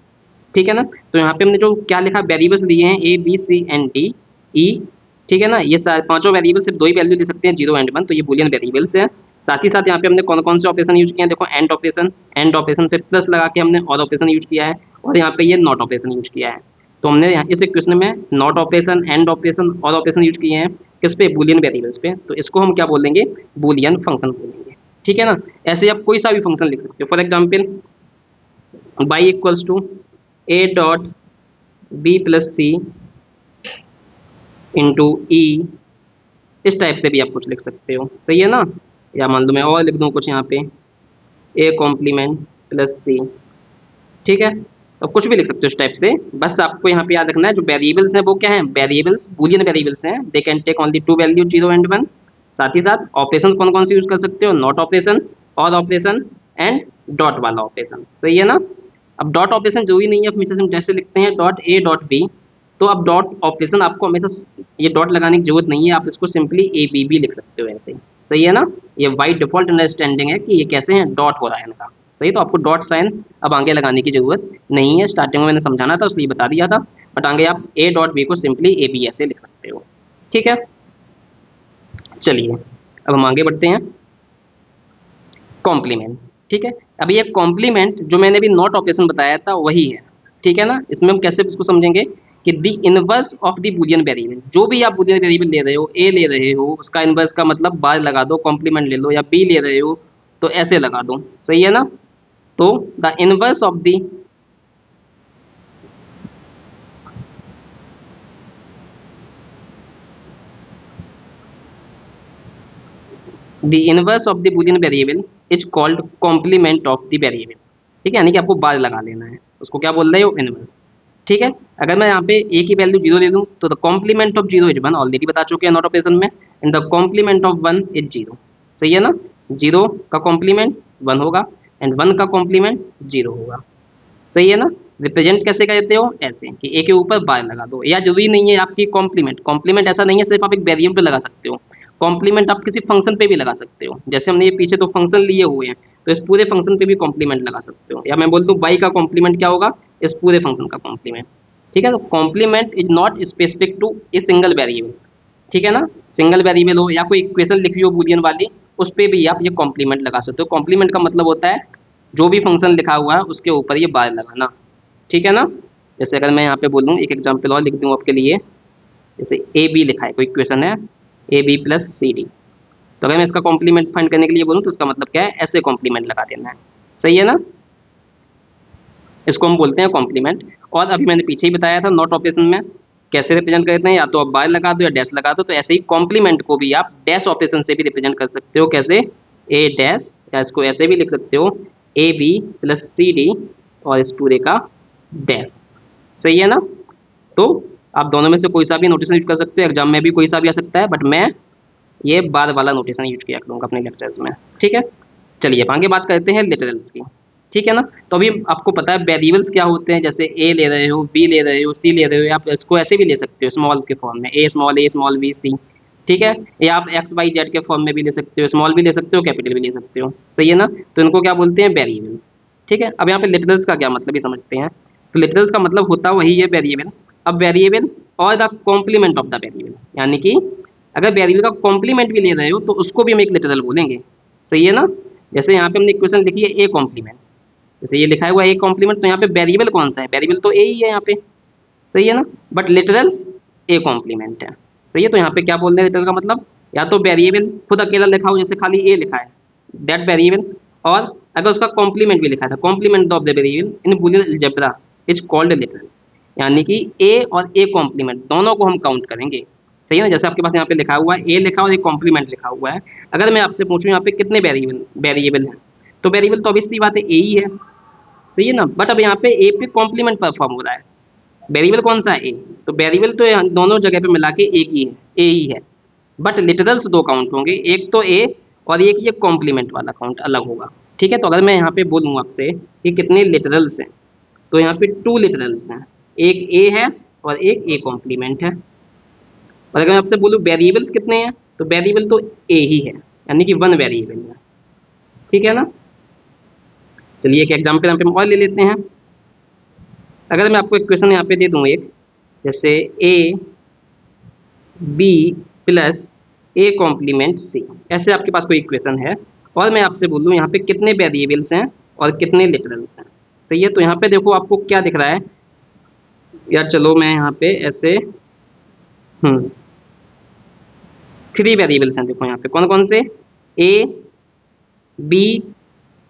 ठीक है ना। तो यहाँ पे हमने जो क्या लिखा, वेरिएबल्स लिए हैं A B C and D E. ठीक है ना, ये सारे पांचों वेरिएबल सिर्फ दो ही वैल्यू दे सकते हैं, जीरो एंड वन, तो ये बूलियन वेरिएबल्स है। साथ ही साथ यहाँ पे हमने कौन कौन से ऑपरेशन यूज किए हैं, देखो एंड ऑपरेशन पे प्लस लगा के हमने और ऑपरेशन यूज किया है, और यहाँ पे ये नॉट ऑपरेशन यूज किया है। तो हमने यहाँ इस इक्वेशन में नॉट ऑपरेशन, एंड ऑपरेशन और ऑपरेशन यूज किए हैं, किस पे, बूलियन वेरिएबल्स पे। तो इसको हम क्या बोलेंगे, बूलियन फंक्शन बोलेंगे। ठीक है ना। ऐसे आप कोई सा भी फंक्शन लिख सकते हो, for example y equals to A dot B plus C into E, इस टाइप से भी आप कुछ लिख सकते हो। सही है ना। या मान लो मैं और लिख दूँ कुछ यहाँ पे, ए कॉम्प्लीमेंट प्लस सी। ठीक है, तो कुछ भी लिख सकते हो इस टाइप से। बस आपको यहाँ पे याद रखना है जो वेरिएबल्स हैं वो क्या हैं, वेरिएबल्स बूलियन वेरिएबल्स हैं, they can take only two value, zero and one. साथ ही साथ ऑपरेशन कौन कौन से यूज कर सकते हो, नॉट ऑपरेशन, और ऑपरेशन एंड डॉट वाला ऑपरेशन। सही है ना। अब डॉट ऑपरेशन जरूरी नहीं है, हमेशा हम जैसे लिखते हैं डॉट ए डॉट बी, तो अब डॉट ऑपरेशन आपको हमेशा ये डॉट लगाने की जरूरत नहीं है, आप इसको सिंपली ए बी भी लिख सकते हो ऐसे ही। सही है ना। ये बाई डिफॉल्ट अंडरस्टैंडिंग है कि ये कैसे हैं, डॉट हो रहा है इनका। सही, तो आपको डॉट साइन अब आगे लगाने की जरूरत नहीं है, स्टार्टिंग में मैंने समझाना था इसलिए बता दिया था, बट आगे आप ए डॉट बी को सिंपली ए बी ऐसे लिख सकते हो। ठीक है, चलिए अब हम आगे बढ़ते हैं। कॉम्प्लीमेंट, ठीक है। अब ये कॉम्प्लीमेंट जो मैंने भी नॉट ऑपरेशन बताया था वही है, ठीक है ना। इसमें हम कैसे इसको समझेंगे कि the inverse of the Boolean variable, जो भी आप बूलियन वेरिएबल ले रहे हो, ए ले रहे हो उसका इनवर्स का मतलब बार लगा दो, कॉम्प्लीमेंट ले लो, या बी ले रहे हो तो ऐसे लगा दो, सही है ना। तो the inverse of the inverse of the Boolean variable is called complement of the variable, ठीक है, यानी कि आपको बार लगा लेना है, उसको क्या बोल रहे हो, इनवर्स। ठीक है, अगर मैं यहाँ पे ए की वैल्यू जीरो दे दूँ तो the complement of zero is one, already बता चुके हैं नॉट ऑपरेशन में, and the complement of one is zero, सही है ना। जीरो का कॉम्प्लीमेंट वन होगा एंड वन का कॉम्प्लीमेंट जीरो होगा, सही है ना। रिप्रेजेंट कैसे करते हो, ऐसे कि ए के ऊपर बार लगा दो, या जरूरी नहीं है आपकी कॉम्प्लीमेंट, कॉम्प्लीमेंट ऐसा नहीं है सिर्फ आप एक वेरिएबल पे लगा सकते हो, कॉम्प्लीमेंट आप किसी फंक्शन पे भी लगा सकते हो, जैसे हमने ये पीछे तो फंक्शन लिए हुए हैं तो इस पूरे फंक्शन पे भी कॉम्प्लीमेंट लगा सकते हो, या मैं बोल दूँ वाई का कॉम्प्लीमेंट क्या होगा, इस पूरे फंक्शन का कॉम्प्लीमेंट। ठीक है, तो complement is not specific to a single variable, ठीक है ना। सिंगल वेरिएबल हो या कोई इक्वेशन लिखी हो बूलियन वाली, उस पर भी आप ये कॉम्प्लीमेंट लगा सकते हो। कॉम्प्लीमेंट का मतलब होता है जो भी फंक्शन लिखा हुआ है उसके ऊपर ये बार लगाना, ठीक है ना। जैसे अगर मैं यहाँ पे बोलूँ एक एग्जाम्पल और लिख दूँ आपके लिए, जैसे ए बी लिखा है, कोई इक्वेशन है A B plus C D, तो अगर मैं इसका कॉम्प्लीमेंट फाइंड करने के लिए बोलूँ तो इसका मतलब क्या है, ऐसे कॉम्प्लीमेंट लगा देना है, सही है ना। इसको हम बोलते हैं कॉम्प्लीमेंट। और अभी मैंने पीछे ही बताया था नॉट ऑपरेशन में कैसे रिप्रेजेंट करते हैं, या तो आप बार लगा दो या डैश लगा दो, तो ऐसे ही कॉम्प्लीमेंट को भी आप डैश ऑपरेशन से भी रिप्रेजेंट कर सकते हो, कैसे, ए डैश, या इसको ऐसे भी लिख सकते हो A B plus C D और इस पूरे का डैश, सही है ना। तो आप दोनों में से कोई सा भी नोटेशन यूज कर सकते हो, एग्जाम में भी कोई सा भी आ सकता है, बट मैं ये बार वाला नोटेशन यूज किया करूँगा अपने लेक्चर्स में, ठीक है। चलिए अब आगे बात करते हैं लिटरल्स की, ठीक है ना। तो अभी आपको पता है वेरिएबल्स क्या होते हैं, जैसे ए ले रहे हो, बी ले रहे हो, सी ले रहे हो, आप इसको ऐसे भी ले सकते हो स्मॉल के फॉर्म में, ए स्मॉल बी सी, ठीक है। या आप एक्स वाई जेड के फॉर्म में भी ले सकते हो, स्मॉल भी ले सकते हो, कैपिटल भी ले सकते हो, सही है ना। तो इनको क्या बोलते हैं, वेरिएबल्स, ठीक है। अब यहाँ पे लिटरल्स का क्या मतलब ये समझते हैं। तो लिटरल्स का मतलब होता वही है वेरिएबल। अब वेरिएबल और the complement of the variable, यानी कि अगर वेरिएबल का कॉम्प्लीमेंट भी ले रहे हो तो उसको भी हम एक लिटरल बोलेंगे, सही है ना। जैसे यहाँ पे हमने इक्वेशन लिखी है ए कॉम्प्लीमेंट, जैसे ये लिखा हुआ है ए कॉम्प्लीमेंट, तो यहाँ पे वेरिएबल कौन सा है, वेरिएबल तो ए ही है यहाँ पे, सही है ना। बट लिटरल्स ए कॉम्प्लीमेंट है, सही है। तो यहाँ पे क्या बोल रहे हैं लिटरल का मतलब, या तो वेरिएबल खुद अकेला लिखा हो जैसे खाली ए लिखा है दैट वेरिएबल, और अगर उसका कॉम्प्लीमेंट भी लिखा था, complement of the variable in Boolean algebra is called literal, यानी कि ए और ए कॉम्प्लीमेंट दोनों को हम काउंट करेंगे, सही है ना। जैसे आपके पास यहाँ पे लिखा हुआ है ए लिखा और एक कॉम्प्लीमेंट लिखा हुआ है, अगर मैं आपसे पूछूं यहाँ पे कितने वेरिएबल वेरिएबल हैं, तो वेरिएबल तो obvious सी बात है ए ही है, सही है ना। बट अब यहाँ पे ए पे कॉम्प्लीमेंट परफॉर्म हो रहा है, वेरिएबल कौन सा है, ए, तो वेरिएबल तो यहाँ दोनों जगह पे मिला के एक ही है, ए ही है। बट लिटरल्स दो काउंट होंगे, एक तो ए और एक ये कॉम्प्लीमेंट वाला काउंट अलग होगा, ठीक है। तो अगर मैं यहाँ पे बोलूँ आपसे कि कितने लिटरल्स हैं, तो यहाँ पे टू लिटरल्स हैं, एक ए है और एक ए कॉम्प्लीमेंट है। और अगर मैं आपसे बोलूँ वेरिएबल्स कितने हैं, तो वेरिएबल तो ए ही है, यानी कि वन वेरिएबल है, ठीक है ना। चलिए एक एग्जाम्पल यहाँ पे हम और ले लेते हैं। अगर मैं आपको इक्वेशन यहाँ पे दे दूँ एक, जैसे A B plus A complement C, ऐसे आपके पास कोई इक्वेशन है, और मैं आपसे बोलूँ यहाँ पे कितने वेरिएबल्स हैं और कितने लिटरल्स हैं, सही है। तो यहाँ पे देखो आपको क्या दिख रहा है, या चलो मैं यहाँ पे ऐसे थ्री वेरिएबल्स हैं, देखो यहाँ पे कौन कौन से, ए बी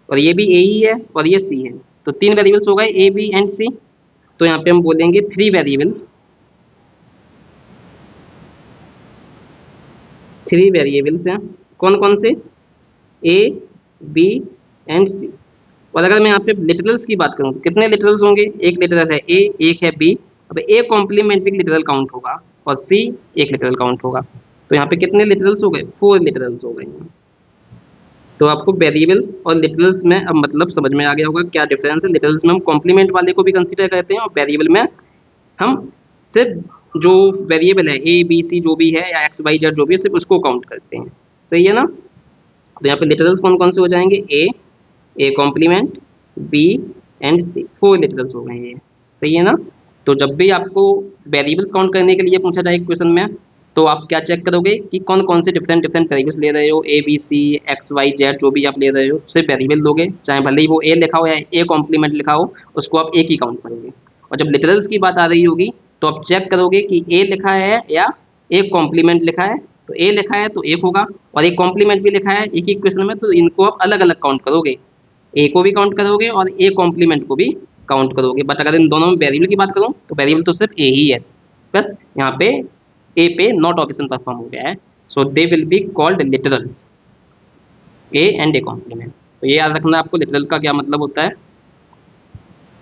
और ये भी ए ही है और ये सी है, तो तीन वेरिएबल्स हो गए ए बी एंड सी। तो यहाँ पे हम बोलेंगे थ्री वेरिएबल्स हैं, कौन कौन से, ए बी एंड सी। और अगर मैं यहाँ पे लिटरल्स की बात करूँ तो कितने लिटरल्स होंगे, एक लिटरल है ए, एक है बी, अब ए कॉम्प्लीमेंट भी लिटरल काउंट होगा और सी एक लिटरल काउंट होगा, तो यहाँ पे कितने लिटरल्स हो गए, फोर लिटरल्स हो गए। तो आपको वेरिएबल्स और लिटरल्स में अब मतलब समझ में आ गया होगा क्या डिफरेंस है। लिटरल्स में हम कॉम्प्लीमेंट वाले को भी कंसीडर करते हैं और वेरिएबल में हम सिर्फ जो वेरिएबल है ए बी सी जो भी है या एक्स वाई जेड जो भी है सिर्फ उसको काउंट करते हैं, सही है ना। तो यहाँ पे लिटरल्स कौन कौन से हो जाएंगे, A A complement, B and C, 4 literals हो गए ये, सही है ना। तो जब भी आपको वेरिएबल्स काउंट करने के लिए पूछा जाए क्वेश्चन में, तो आप क्या चेक करोगे कि कौन कौन से डिफरेंट डिफरेंट वेरिएबल्स ले रहे हो, A B C X Y Z जो भी आप ले रहे हो, सिर्फ वेरिएबल लोगे, चाहे भले ही वो ए लिखा हो या ए कॉम्प्लीमेंट लिखा हो, उसको आप एक ही काउंट करोगे। और जब लिटरल्स की बात आ रही होगी, तो आप चेक करोगे कि ए लिखा है या एक कॉम्प्लीमेंट लिखा है। तो ए लिखा है तो एक होगा, और एक कॉम्प्लीमेंट भी लिखा है एक ही क्वेश्चन में, तो इनको आप अलग अलग काउंट करोगे, ए को भी काउंट करोगे और ए कॉम्प्लीमेंट को भी काउंट करोगे। बट अगर इन दोनों में वेरिएबल की बात करूँ, तो वेरिएबल तो सिर्फ ए ही है, बस यहाँ पे ए पे नॉट ऑपरेशन परफॉर्म हो गया है। So they will be called literals, A and A complement. तो ये याद रखना आपको लिटरल का क्या मतलब होता है।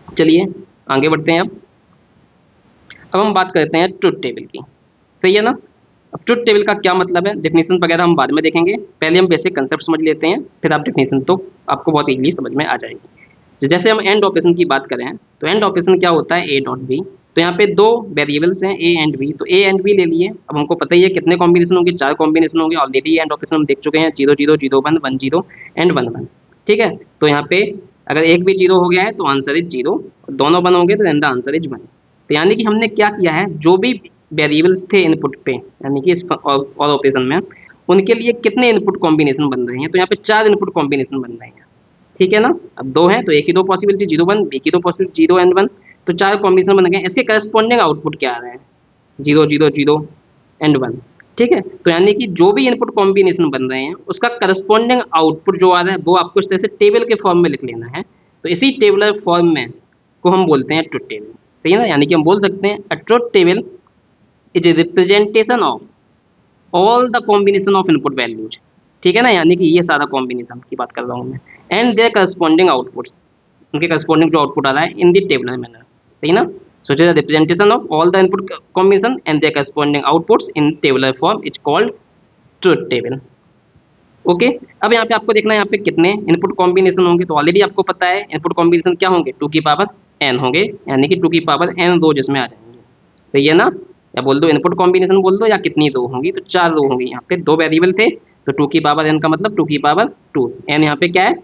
चलिए आगे बढ़ते हैं। अब हम बात करते हैं ट्रुथ टेबल की, सही है ना। अब ट्रुथ टेबल का क्या मतलब है, डेफिनेशन वगैरह हम बाद में देखेंगे, पहले हम बेसिक कंसेप्ट समझ लेते हैं, फिर आप डेफिनेशन तो आपको बहुत इजीली समझ में आ जाएगी। जैसे हम एंड ऑपरेशन की बात करें, तो एंड ऑपरेशन क्या होता है, ए डॉट बी। तो यहाँ पे दो वेरिएबल्स हैं ए एंड बी, तो ए एंड बी ले लिए। अब हमको पता ही है कितने कॉम्बिनेशन होंगे, 4 कॉम्बिनेशन होंगे, ऑलरेडी एंड ऑपरेशन हम देख चुके हैं, 0 0 0 1 1 0 एंड 1 1। ठीक है, तो यहाँ पे अगर एक भी 0 हो गया है तो आंसर इज 0, दोनों 1 होंगे तो द आंसर इज 1। तो यानी कि हमने क्या किया है, जो भी वेरिएबल्स थे इनपुट पे, यानी कि इस और ऑपरेशन में, उनके लिए कितने इनपुट कॉम्बिनेशन बन रहे हैं, तो यहाँ पे 4 इनपुट कॉम्बिनेशन बन रहे हैं। ठीक है ना। अब 2 है तो ए की 2 पॉसिबिलिटी 0 1, बी की 2 पॉसिबिलिटी 0 एंड 1, तो 4 कॉम्बिनेशन बन गए। इसके करस्पॉन्डिंग आउटपुट क्या आ रहा है, 0 0 0 एंड 1। ठीक है, तो यानी कि जो भी इनपुट कॉम्बिनेशन बन रहे हैं उसका करस्पॉन्डिंग आउटपुट जो आ रहा है वो आपको इस तरह से टेबल के फॉर्म में लिख लेना है। तो इसी टेबलर फॉर्म में को हम बोलते हैं ट्रुथ टेबल, सही है ना। यानी कि हम बोल सकते हैं a truth table is a representation of all the combination of input values. ठीक है ना, यानी कि ये सारा कॉम्बिनेशन की बात कर रहा हूँ मैं, एंड देयर करस्पॉन्डिंग आउटपुट्स, उनके करस्पॉन्डिंग जो आउटपुट आ रहा है इन द टेबलर मैनर, सही ना। सो it is the representation of all the input combination and their corresponding outputs in tabular form is called truth table. Okay, अब यहाँ पे आपको देखना है यहाँ पे कितने इनपुट कॉम्बिनेशन होंगे, तो ऑलरेडी आपको पता है इनपुट कॉम्बिनेशन क्या होंगे, 2 की पावर n होंगे, यानी कि 2 की पावर n रो जिसमें आ जाएंगे, सही है ना। या बोल दो इनपुट कॉम्बिनेशन बोल दो, या कितनी रो होंगी, तो 4 रो होंगी। यहाँ पे 2 वेरिएबल थे, तो 2 की पावर n का मतलब 2 की पावर 2, n यहाँ पे क्या है,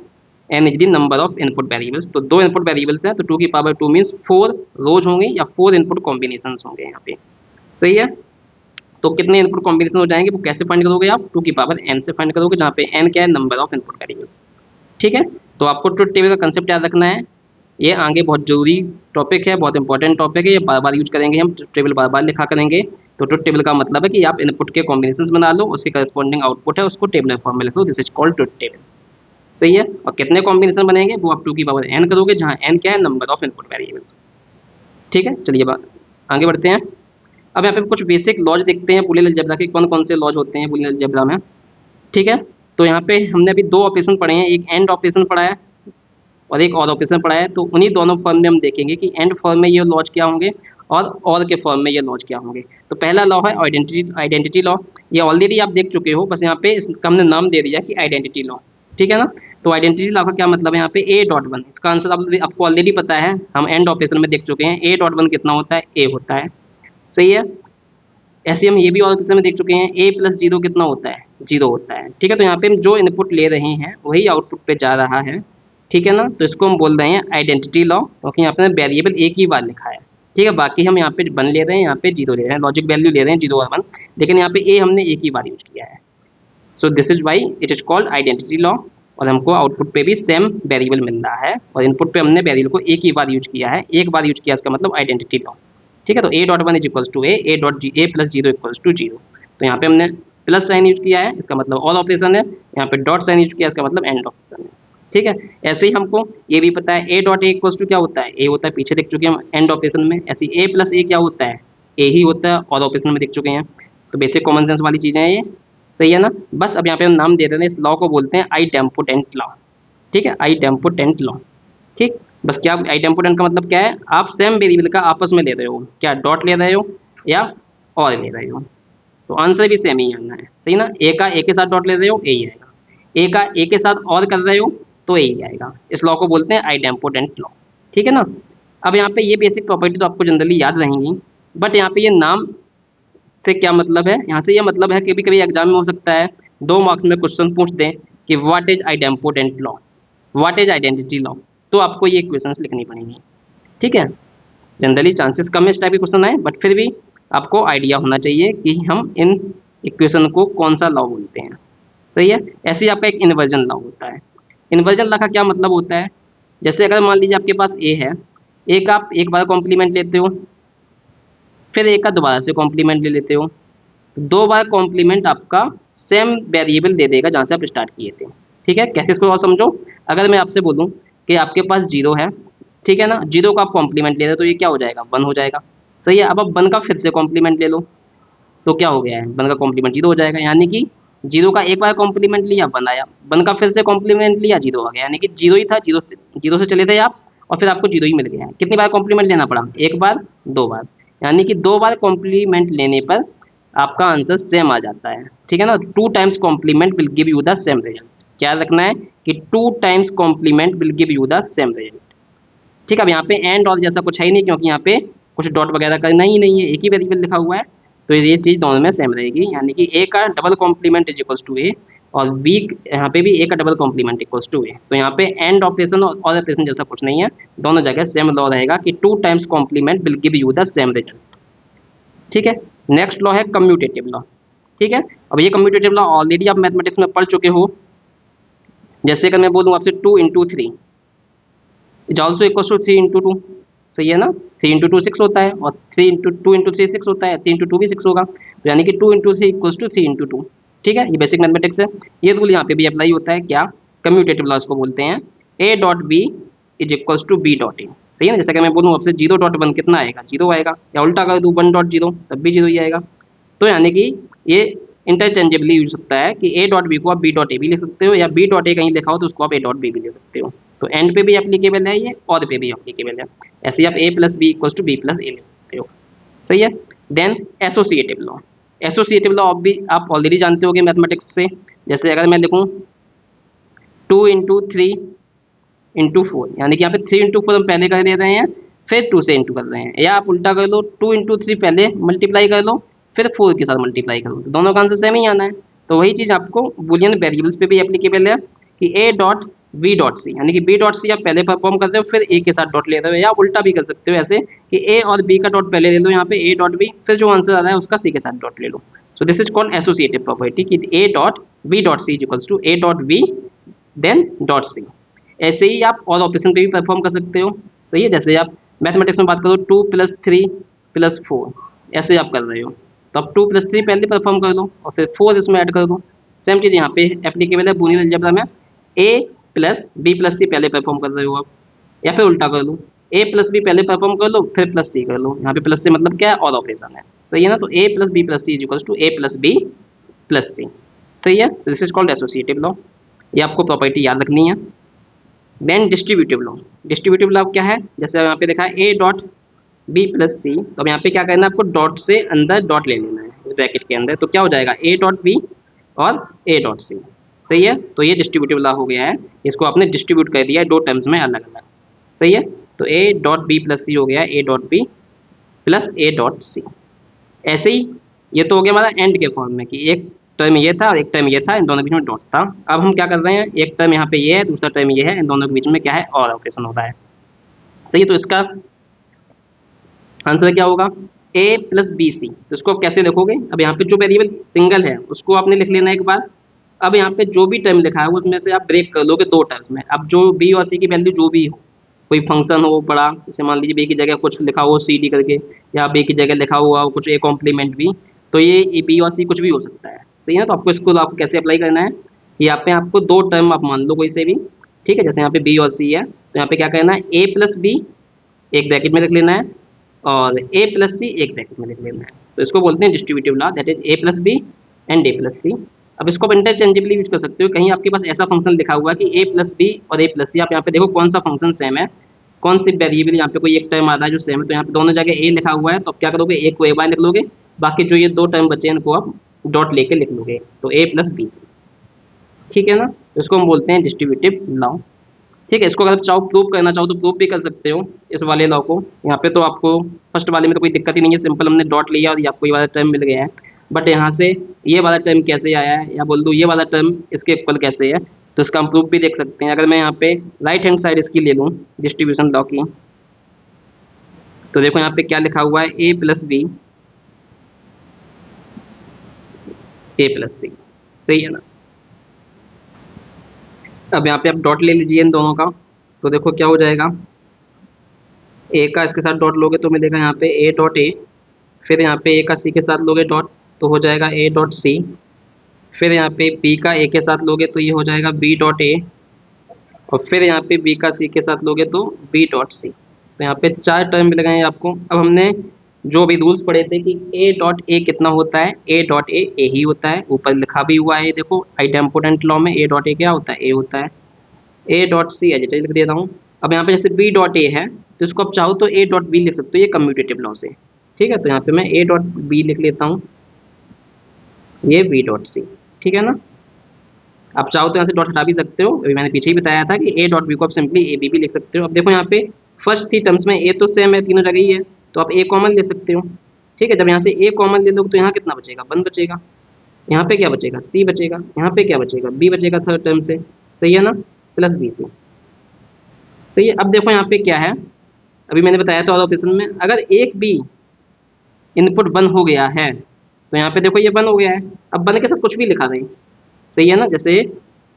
n is the number of input variables. तो 2 इनपुट वेरिएबल्स हैं, तो 2 की पावर 2 मीन्स 4 रोज होंगे या 4 इनपुट कॉम्बिनेशन होंगे यहाँ पे, सही है। तो कितने इनपुट कॉम्बिनेशन हो जाएंगे वो कैसे फाइंड करोगे आप, 2 की पावर n से फाइंड करोगे, जहाँ पे n क्या है, नंबर ऑफ इनपुट वेरिएबल्स। ठीक है, तो आपको ट्रुथ टेबल का कंसेप्ट याद रखना है, ये आगे बहुत जरूरी टॉपिक है, बहुत इंपॉर्टेंट टॉपिक है, ये बार बार यूज करेंगे हम, ट्रुथ टेबल बार बार लिखा करेंगे। तो ट्रुथ टेबल का मतलब है कि आप इनपुट के कॉम्बिनेशन बना लो, उसके करस्पॉन्डिंग आउटपुट है उसको टेबलर फॉर्म में लिख लो, this is called truth table, सही है। और कितने कॉम्बिनेशन बनेंगे वो आप 2 की पावर n करोगे, जहाँ n क्या है, नंबर ऑफ इनपुट वेरिएबल्स। ठीक है, चलिए आगे बढ़ते हैं। अब यहाँ पे कुछ बेसिक लॉज देखते हैं बूलियन अलजेब्रा के, कौन कौन से लॉज होते हैं बूलियन अलजेब्रा में। ठीक है, तो यहाँ पे हमने अभी 2 ऑपरेशन पढ़े हैं, एक एंड ऑपरेशन पढ़ा है और एक और ऑपरेशन पढ़ा है। तो उन्हीं दोनों फॉर्म में हम देखेंगे कि एंड फॉर्म में ये लॉज क्या होंगे और के फॉर्म में ये लॉज क्या होंगे। तो पहला लॉ है आइडेंटिटी लॉ, ये ऑलरेडी आप देख चुके हो, बस यहाँ पे इसका हमने नाम दे दिया कि आइडेंटिटी लॉ। ठीक है ना, तो आइडेंटिटी लॉ का क्या मतलब है, यहाँ पे ए डॉट वन, इसका आंसर आपको ऑलरेडी पता है, हम एंड ऑपरेशन में देख चुके हैं, ए डॉट वन कितना होता है, ए होता है, सही है। ऐसे हम ये भी ऑपरेशन में देख चुके हैं, ए प्लस 0 कितना होता है, 0 होता है। ठीक है, तो यहाँ पे हम जो इनपुट ले रहे हैं वही आउटपुट पे जा रहा है। ठीक है ना, तो इसको हम बोल रहे हैं आइडेंटिटी लॉ, क्योंकि यहाँ पे वेरिएबल एक ही बार लिखा है। ठीक है, बाकी हम यहाँ पे 1 ले रहे हैं, यहाँ पे 0 ले रहे हैं, लॉजिक वैल्यू ले रहे हैं 0 और 1, लेकिन यहाँ पे ए हमने एक ही बार यूज किया है। So this is why it is called identity law. और हमको आउटपुट पे भी सेम वेरिएबल मिल रहा है, और इनपुट पे हमने वेरिएबल को एक ही बार यूज किया है, एक बार यूज किया, इसका मतलब आइडेंटिटी लॉ। ठीक है, तो A dot one is equals to A dot A plus 0 equals to 0। तो यहाँ पे हमने प्लस साइन यूज किया है, इसका मतलब और ऑपरेशन है, यहाँ पे डॉट साइन यूज किया, इसका मतलब एंड ऑपरेशन है। ठीक है, ऐसे ही हमको ये भी पता है A dot A equals to क्या होता है, ए होता है, पीछे देख चुके हैं हम एंड ऑपरेशन में। ऐसे ए प्लस ए क्या होता है, ए ही होता है, और ऑपरेशन में देख चुके हैं। तो बेसिक कॉमन सेंस वाली चीज़ें हैं ये, सही है ना। बस अब यहाँ पे हम नाम दे देते हैं, इस लॉ को बोलते हैं आइडेम्पोटेंट लॉ। ठीक है, आइडेम्पोटेंट लॉ। ठीक, बस क्या आइडेम्पोटेंट का मतलब क्या है, आप सेम वेरिएबल का आपस में ले रहे हो, क्या डॉट ले रहे हो या और ले रहे हो, तो आंसर भी सेम ही आना है, सही ना। ए का ए के साथ डॉट ले रहे हो, ए ही आएगा, ए का ए के साथ और कर रहे हो तो ए ही आएगा। इस लॉ को बोलते हैं आइडेम्पोटेंट लॉ। ठीक है ना, अब यहाँ पे ये बेसिक प्रॉपर्टी तो आपको जनरली याद रहेंगी, बट यहाँ पे ये नाम से क्या मतलब है, यहाँ से ये मतलब है, कभी कभी एग्जाम में हो सकता है 2 मार्क्स में क्वेश्चन पूछ दें कि what is idempotent law. What is identity law, तो आपको ये इक्वेशंस लिखनी पड़ेंगी। ठीक है, जनरली चांसेस कम है इस टाइप के क्वेश्चन आए, बट फिर भी आपको आइडिया होना चाहिए कि हम इन इक्वेशन को कौन सा लॉ बोलते हैं। सही है। ऐसे ही आपका एक इन्वर्जन लॉ होता है। इन्वर्जन लॉ का क्या मतलब होता है, जैसे अगर मान लीजिए आपके पास ए है, ए का आप एक बार कॉम्प्लीमेंट लेते हो, फिर ए का दोबारा से कॉम्प्लीमेंट ले लेते हो, तो दो बार कॉम्प्लीमेंट आपका सेम वेरिएबल दे देगा जहाँ से आप स्टार्ट किए थे। ठीक है, कैसे इसको और समझो। अगर मैं आपसे बोलूँ कि आपके पास जीरो है, ठीक है ना, जीरो का आप कॉम्प्लीमेंट ले रहे हो तो ये क्या हो जाएगा, वन हो जाएगा। सही है। अब आप वन का फिर से कॉम्प्लीमेंट ले लो, तो क्या हो गया है, वन का कॉम्प्लीमेंट जीरो हो जाएगा। यानी कि जीरो का एक बार कॉम्प्लीमेंट लिया वन आया, वन का फिर से कॉम्प्लीमेंट लिया जीरो आ गया। यानी कि जीरो ही था, जीरो जीरो से चले थे आप और फिर आपको जीरो ही मिल गया है। कितनी बार कॉम्प्लीमेंट लेना पड़ा, एक बार दो बार। यानी कि दो बार कॉम्प्लीमेंट लेने पर आपका आंसर सेम आ जाता है। ठीक है ना, two times complement will give you the same result. क्या रखना है कि two times complement will give you the same result. ठीक है, अब यहाँ पे एंड और जैसा कुछ है ही नहीं, क्योंकि यहाँ पे कुछ डॉट वगैरह करना ही नहीं है, एक ही वेरिएबल लिखा हुआ है, तो ये चीज़ दोनों में सेम रहेगी। यानी कि ए का double complement is equals to A, और वी यहाँ पे भी ए का double complement equals to A. तो यहाँ पे एंड ऑपरेशन और ऑपरेशन जैसा कुछ नहीं है, दोनों जगह सेम लॉ रहेगा कि two times complement will give you the same result. ठीक है, नेक्स्ट लॉ है कम्यूटेटिव लॉ। ठीक है, अब ये कम्यूटेटिव लॉ ऑलरेडी आप मैथमेटिक्स में पढ़ चुके हो। जैसे अगर मैं बोलूँ आपसे two into three is also equal to three into two. सही है ना, थ्री इंटू टू सिक्स होता है, और three into two into three six होता है, थ्री इंटू टू भी सिक्स होगा, तो यानी कि two into three equals to three into two. ठीक है, ये बेसिक मैथमेटिक्स है। ये रूल यहाँ पे भी अप्लाई होता है। क्या, कम्यूटेटिव लॉ इसको बोलते हैं। A dot B is equals to B dot A. सही है ना, जैसे कि मैं बोलूँ आपसे जीरो डॉट वन कितना आएगा, जीरो आएगा, या उल्टा कर दूँ वन डॉट जीरो तब भी जीरो ही आएगा। तो यानी कि ये इंटरचेंजेबली यूज सकता है कि ए डॉट बी को आप बी डॉट ए भी लिख सकते हो, या बी डॉट ए कहीं लिखा हो तो उसको आप ए डॉट बी भी लिख सकते हो। तो एंड पे भी एप्लीकेबल है ये, और पे भी एप्लीकेबल है। ऐसे ही आप A plus B equals to B plus A लिख सकते हो। सही है। Then associative law. Associative law भी आप ऑलरेडी जानते होगे मैथमेटिक्स से। जैसे अगर मैं लिखूँ to into three into four, यानी कि यहाँ पे थ्री इंटू फोर हम पहले कर दे रहे हैं, फिर टू से इंटू कर रहे हैं, या आप उल्टा कर लो, टू इंटू थ्री पहले मल्टीप्लाई कर लो, फिर फोर के साथ मल्टीप्लाई कर लो, तो दोनों का आंसर सेम ही आना है। तो वही चीज़ आपको बुलियन वेरिएबल्स पे भी एप्लीकेबल है कि A dot B dot C, यानी कि बी डॉट सी आप पहले परफॉर्म करते हो फिर ए के साथ डॉट ले रहे हो, या उल्टा भी कर सकते हो ऐसे कि ए और बी का डॉट पहले ले लो यहाँ पे ए डॉट बी, फिर जो आंसर आ रहा है उसका सी के साथ डॉट ले लो। So this is called associative property कि A dot B dot C is equals to A dot B then dot C. ऐसे ही आप और ऑपरेशन पे भी परफॉर्म कर सकते हो। सही है, जैसे आप मैथमेटिक्स में बात करो two plus three plus four, ऐसे आप कर रहे हो, तो आप टू प्लस थ्री पहले परफॉर्म कर लो और फिर फोर इसमें ऐड कर दो। सेम चीज़ यहाँ पे एप्लीकेबल है बूलियन अलजेब्रा में। ए प्लस बी प्लस सी पहले परफॉर्म कर रहे हो आप, या फिर उल्टा कर लो, ए प्लस बी पहले परफॉर्म कर लो फिर प्लस सी कर लो। यहाँ पे प्लस से मतलब क्या है, और ऑपरेशन है। सही है ना, तो A plus B plus C is equals to A plus B plus C. सही है, तो this is called associative law. ये आपको प्रॉपर्टी याद रखनी है। Then distributive law. Distributive law क्या है, जैसे यहाँ पे देखा है A dot B plus C, तो अब यहाँ पे क्या करना है आपको, डॉट से अंदर डॉट ले लेना है इस ब्रैकेट के अंदर, तो क्या हो जाएगा ए डॉट बी और ए डॉट सी। सही है, तो ये डिस्ट्रीब्यूटिव लॉ हो गया है, इसको आपने डिस्ट्रीब्यूट कर दिया है दो टर्म्स में अलग अलग। सही है, तो A dot B plus C हो गया A dot B plus A dot C. ऐसे ही ये तो हो गया हमारा एंड के फॉर्म में कि एक टर्म ये था और एक टर्म ये था, इन दोनों के बीच में डॉट था। अब हम क्या कर रहे हैं, एक टर्म यहाँ पे ये है दूसरा टर्म ये है, इन दोनों के बीच में क्या है, और ऑपरेशन हो रहा है। सही है, तो इसका आंसर क्या होगा, ए प्लस बी सी। तो इसको आप कैसे लिखोगे, अब यहाँ पे जो वेरिएबल सिंगल है उसको आपने लिख लेना एक बार। अब यहाँ पे जो भी टर्म लिखा है उसमें से आप ब्रेक कर लोगे दो टर्म्स में। अब जो बी और सी की वैल्यू जो भी हो, कोई फंक्शन हो बड़ा, जैसे मान लीजिए बी की जगह कुछ लिखा हो सी डी करके, या बी की जगह लिखा हुआ हो कुछ ए कॉम्प्लीमेंट भी, तो ये बी और सी कुछ भी हो सकता है। सही है ना, तो आपको इसको आपको कैसे अप्लाई करना है, यहाँ पे आपको दो टर्म आप मान लो कोई से भी। ठीक है, जैसे यहाँ पे बी और सी है, तो यहाँ पे क्या करना है, ए प्लस बी एक ब्रैकेट में रख लेना है और ए प्लस सी एक ब्रैकेट में लिख लेना है। तो इसको बोलते हैं distributive law, that is A plus B and A plus C. अब इसको आप इंटरचेंजेबली यूज कर सकते हो, कहीं आपके पास ऐसा फंक्शन लिखा हुआ है कि ए प्लस बी और ए प्लस सी, आप यहाँ पे देखो कौन सा फंक्शन सेम है, कौन सी वेरिएबल यहाँ पे कोई एक टर्म आ रहा है जो सेम है, तो यहाँ पे दोनों जगह ए लिखा हुआ है, तो आप क्या करोगे, एक को ए बार लिख लोगे, बाकी जो ये दो टर्म बचे हैं इनको आप डॉट लेके लिख लोगे, तो ए प्लस बी सी। ठीक है ना, तो इसको हम बोलते हैं डिस्ट्रीब्यूटिव लॉ। ठीक है, इसको अगर चाहो प्रूव करना चाहो तो प्रूव भी कर सकते हो इस वाले लॉ को। यहाँ पे तो आपको फर्स्ट वाले में तो कोई दिक्कत ही नहीं है, सिंपल हमने डॉट लिया और आपको ये वाला टर्म मिल गया है। बट यहाँ से ये वाला टर्म कैसे आया है, या बोल दूँ ये वाला टर्म इसके इक्वल कैसे है, तो इसका हम प्रूफ भी देख सकते हैं। अगर मैं यहाँ पे राइट हैंड साइड इसकी ले लूँ डिस्ट्रीब्यूशन लॉ की, तो देखो यहाँ पे क्या लिखा हुआ है, A plus B A plus C, सही है ना। अब यहाँ पे आप डॉट ले लीजिए इन दोनों का, तो देखो क्या हो जाएगा, ए का इसके साथ डॉट लोगे तो मिलेगा यहाँ पे ए डॉट ए, फिर यहाँ पे ए का सी के साथ लोगे डॉट तो हो जाएगा ए डॉट सी, फिर यहाँ पे बी का ए के साथ लोगे तो ये हो जाएगा बी डॉट ए, और फिर यहाँ पे बी का सी के साथ लोगे तो बी डॉट सी। तो यहाँ पे 4 टर्म मिल गए हैं आपको। अब हमने जो भी रूल्स पढ़े थे कि ए डॉट ए कितना होता है, ए डॉट ए ही होता है, ऊपर लिखा भी हुआ है, देखो आइडेम्पोटेंट लॉ में ए डॉट ए क्या होता है, ए होता है। ए डॉट सी एज लिख देता हूँ। अब यहाँ पे जैसे बी डॉट ए है तो इसको आप चाहो तो ए डॉट बी लिख सकते हो, ये कम्यूटेटिव लॉ से, ठीक है। तो यहाँ पे मैं ए डॉट बी लिख लेता हूँ, ये बी डॉट सी, ठीक है ना। आप चाहो तो यहाँ से डॉट हटा भी सकते हो, अभी मैंने पीछे ही बताया था कि ए डॉट बी को आप सिंपली ए बी भी लिख सकते हो। अब देखो यहाँ पे फर्स्ट 3 टर्म्स में ए तो सेम है, तीनों जगह ही है, तो आप ए कॉमन ले सकते हो, ठीक है। जब यहाँ से ए कॉमन ले लो तो यहाँ कितना बचेगा, 1 बचेगा, यहाँ पे क्या बचेगा, सी बचेगा, यहाँ पे क्या बचेगा, बी बचेगा थर्ड टर्म से, सही है ना, प्लस बी सी, सही है। अब देखो यहाँ पे क्या है, अभी मैंने बताया था ऑपरेशन में अगर एक भी इनपुट 1 हो गया है तो यहाँ पे देखो ये 1 हो गया है, अब 1 के साथ कुछ भी लिखा दें, सही है ना। जैसे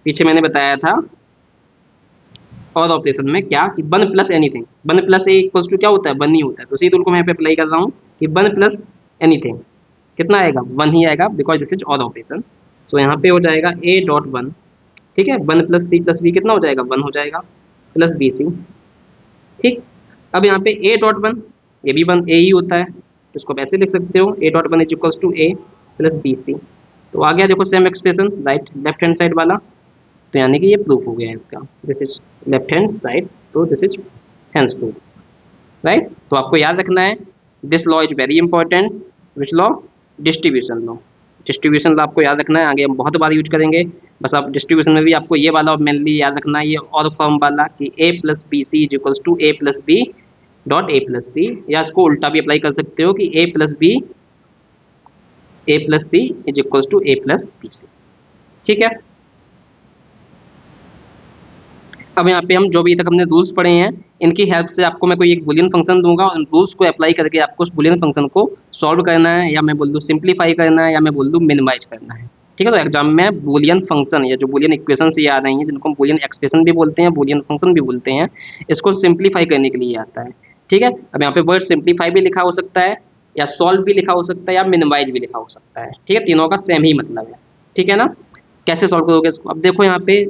पीछे मैंने बताया था और ऑपरेशन में क्या कि 1 plus anything, 1 plus A equals to क्या होता है, 1 ही होता है। तो उसी रूल को मैं यहाँ पे अप्लाई कर रहा हूँ कि 1 प्लस एनीथिंग कितना आएगा, 1 ही आएगा, because this is odd operation. So यहाँ पे हो जाएगा ए डॉट 1, ठीक है, 1 प्लस सी प्लस बी कितना हो जाएगा, 1 हो जाएगा, प्लस बी सी, ठीक। अब यहाँ पे ए डॉट 1 ये भी 1 ए ही होता है, तो इसको वैसे लिख सकते हो A dot 1 is equals to A plus B C. तो आ गया देखो same expression right left hand side वाला, तो यानी कि ये प्रूफ हो गया है इसका, this is left hand side, तो this is hence proof, right. तो आपको याद रखना है this law is very important, which law, distribution law. Distribution law आपको याद रखना है, आगे हम बहुत बार यूज करेंगे, बस आप डिस्ट्रीब्यूशन में भी आपको ये वाला मेनली याद रखना है, ये और फॉर्म वाला कि A plus B C is equals to A plus B dot A plus C, या इसको उल्टा भी अप्लाई कर सकते हो कि A plus C is equals to A plus B C, ठीक है। अब यहाँ पे हम जो भी तक हमने रूल्स पढ़े हैं इनकी हेल्प से आपको मैं कोई एक बुलियन फंक्शन दूंगा और उन रूल्स को अप्लाई करके आपको उस बुलियन फंक्शन को सॉल्व करना है, या मैं बोल दूँ सिंप्लीफाई करना है, या मैं बोल दूँ मिनिमाइज करना है, ठीक है। तो एग्जाम में बुलियन फंक्शन या जो बुलियन इक्वेशन से याद आई हैं, जिनको हम बुलियन एक्सप्रेशन भी बोलते हैं, बुलियन फंक्शन भी बोलते हैं, इसको सिंप्लीफाई करने के लिए आता है, ठीक है। अब यहाँ पे वर्ड सिंप्लीफाई भी लिखा हो सकता है, या सॉल्व भी लिखा हो सकता है, या मिनिमाइज भी लिखा हो सकता है, ठीक है। तीनों का सेम ही मतलब है, ठीक है ना। कैसे सॉल्व करोगे इसको, अब देखो यहाँ पे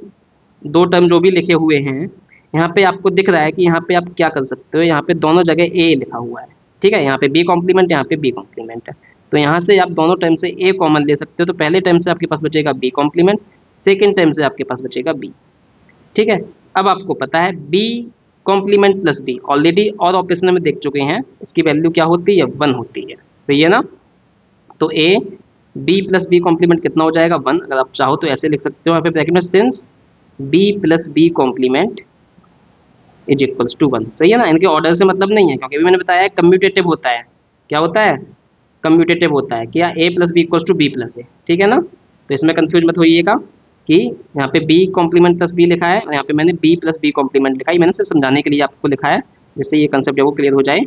2 टर्म जो भी लिखे हुए हैं, यहाँ पे आपको दिख रहा है कि यहाँ पे आप क्या कर सकते हो, यहाँ पे दोनों जगह ए लिखा हुआ है, ठीक है, यहाँ पे बी कॉम्प्लीमेंट, यहाँ पे बी कॉम्प्लीमेंट है, तो यहाँ से आप दोनों टर्म से ए कॉमन ले सकते हो, तो पहले टर्म से आपके पास बचेगा बी कॉम्प्लीमेंट, सेकेंड टर्म से आपके पास बचेगा बी, ठीक है। अब आपको पता है B complement plus B already OR operation में देख चुके हैं, इसकी वैल्यू क्या होती है, 1 होती है, सही है ना। तो A B plus B complement कितना हो जाएगा, 1। अगर आप चाहो तो ऐसे लिख सकते हो यहाँ पे ब्रैकेट में, since B plus B complement is equals to 1, सही है ना। इनके ऑर्डर से मतलब नहीं है, क्योंकि अभी मैंने बताया कम्यूटेटिव होता है, क्या होता है, कम्यूटेटिव होता है, क्या A plus B equals to B plus A, ठीक है ना। तो इसमें कंफ्यूज मत होइएगा कि यहाँ पे बी कॉम्प्लीमेंट प्लस बी लिखा है और यहाँ पे मैंने बी प्लस बी कॉम्प्लीमेंट लिखा है, मैंने सिर्फ समझाने के लिए आपको लिखा है, जिससे ये कंसेप्ट है वो क्लियर हो जाए,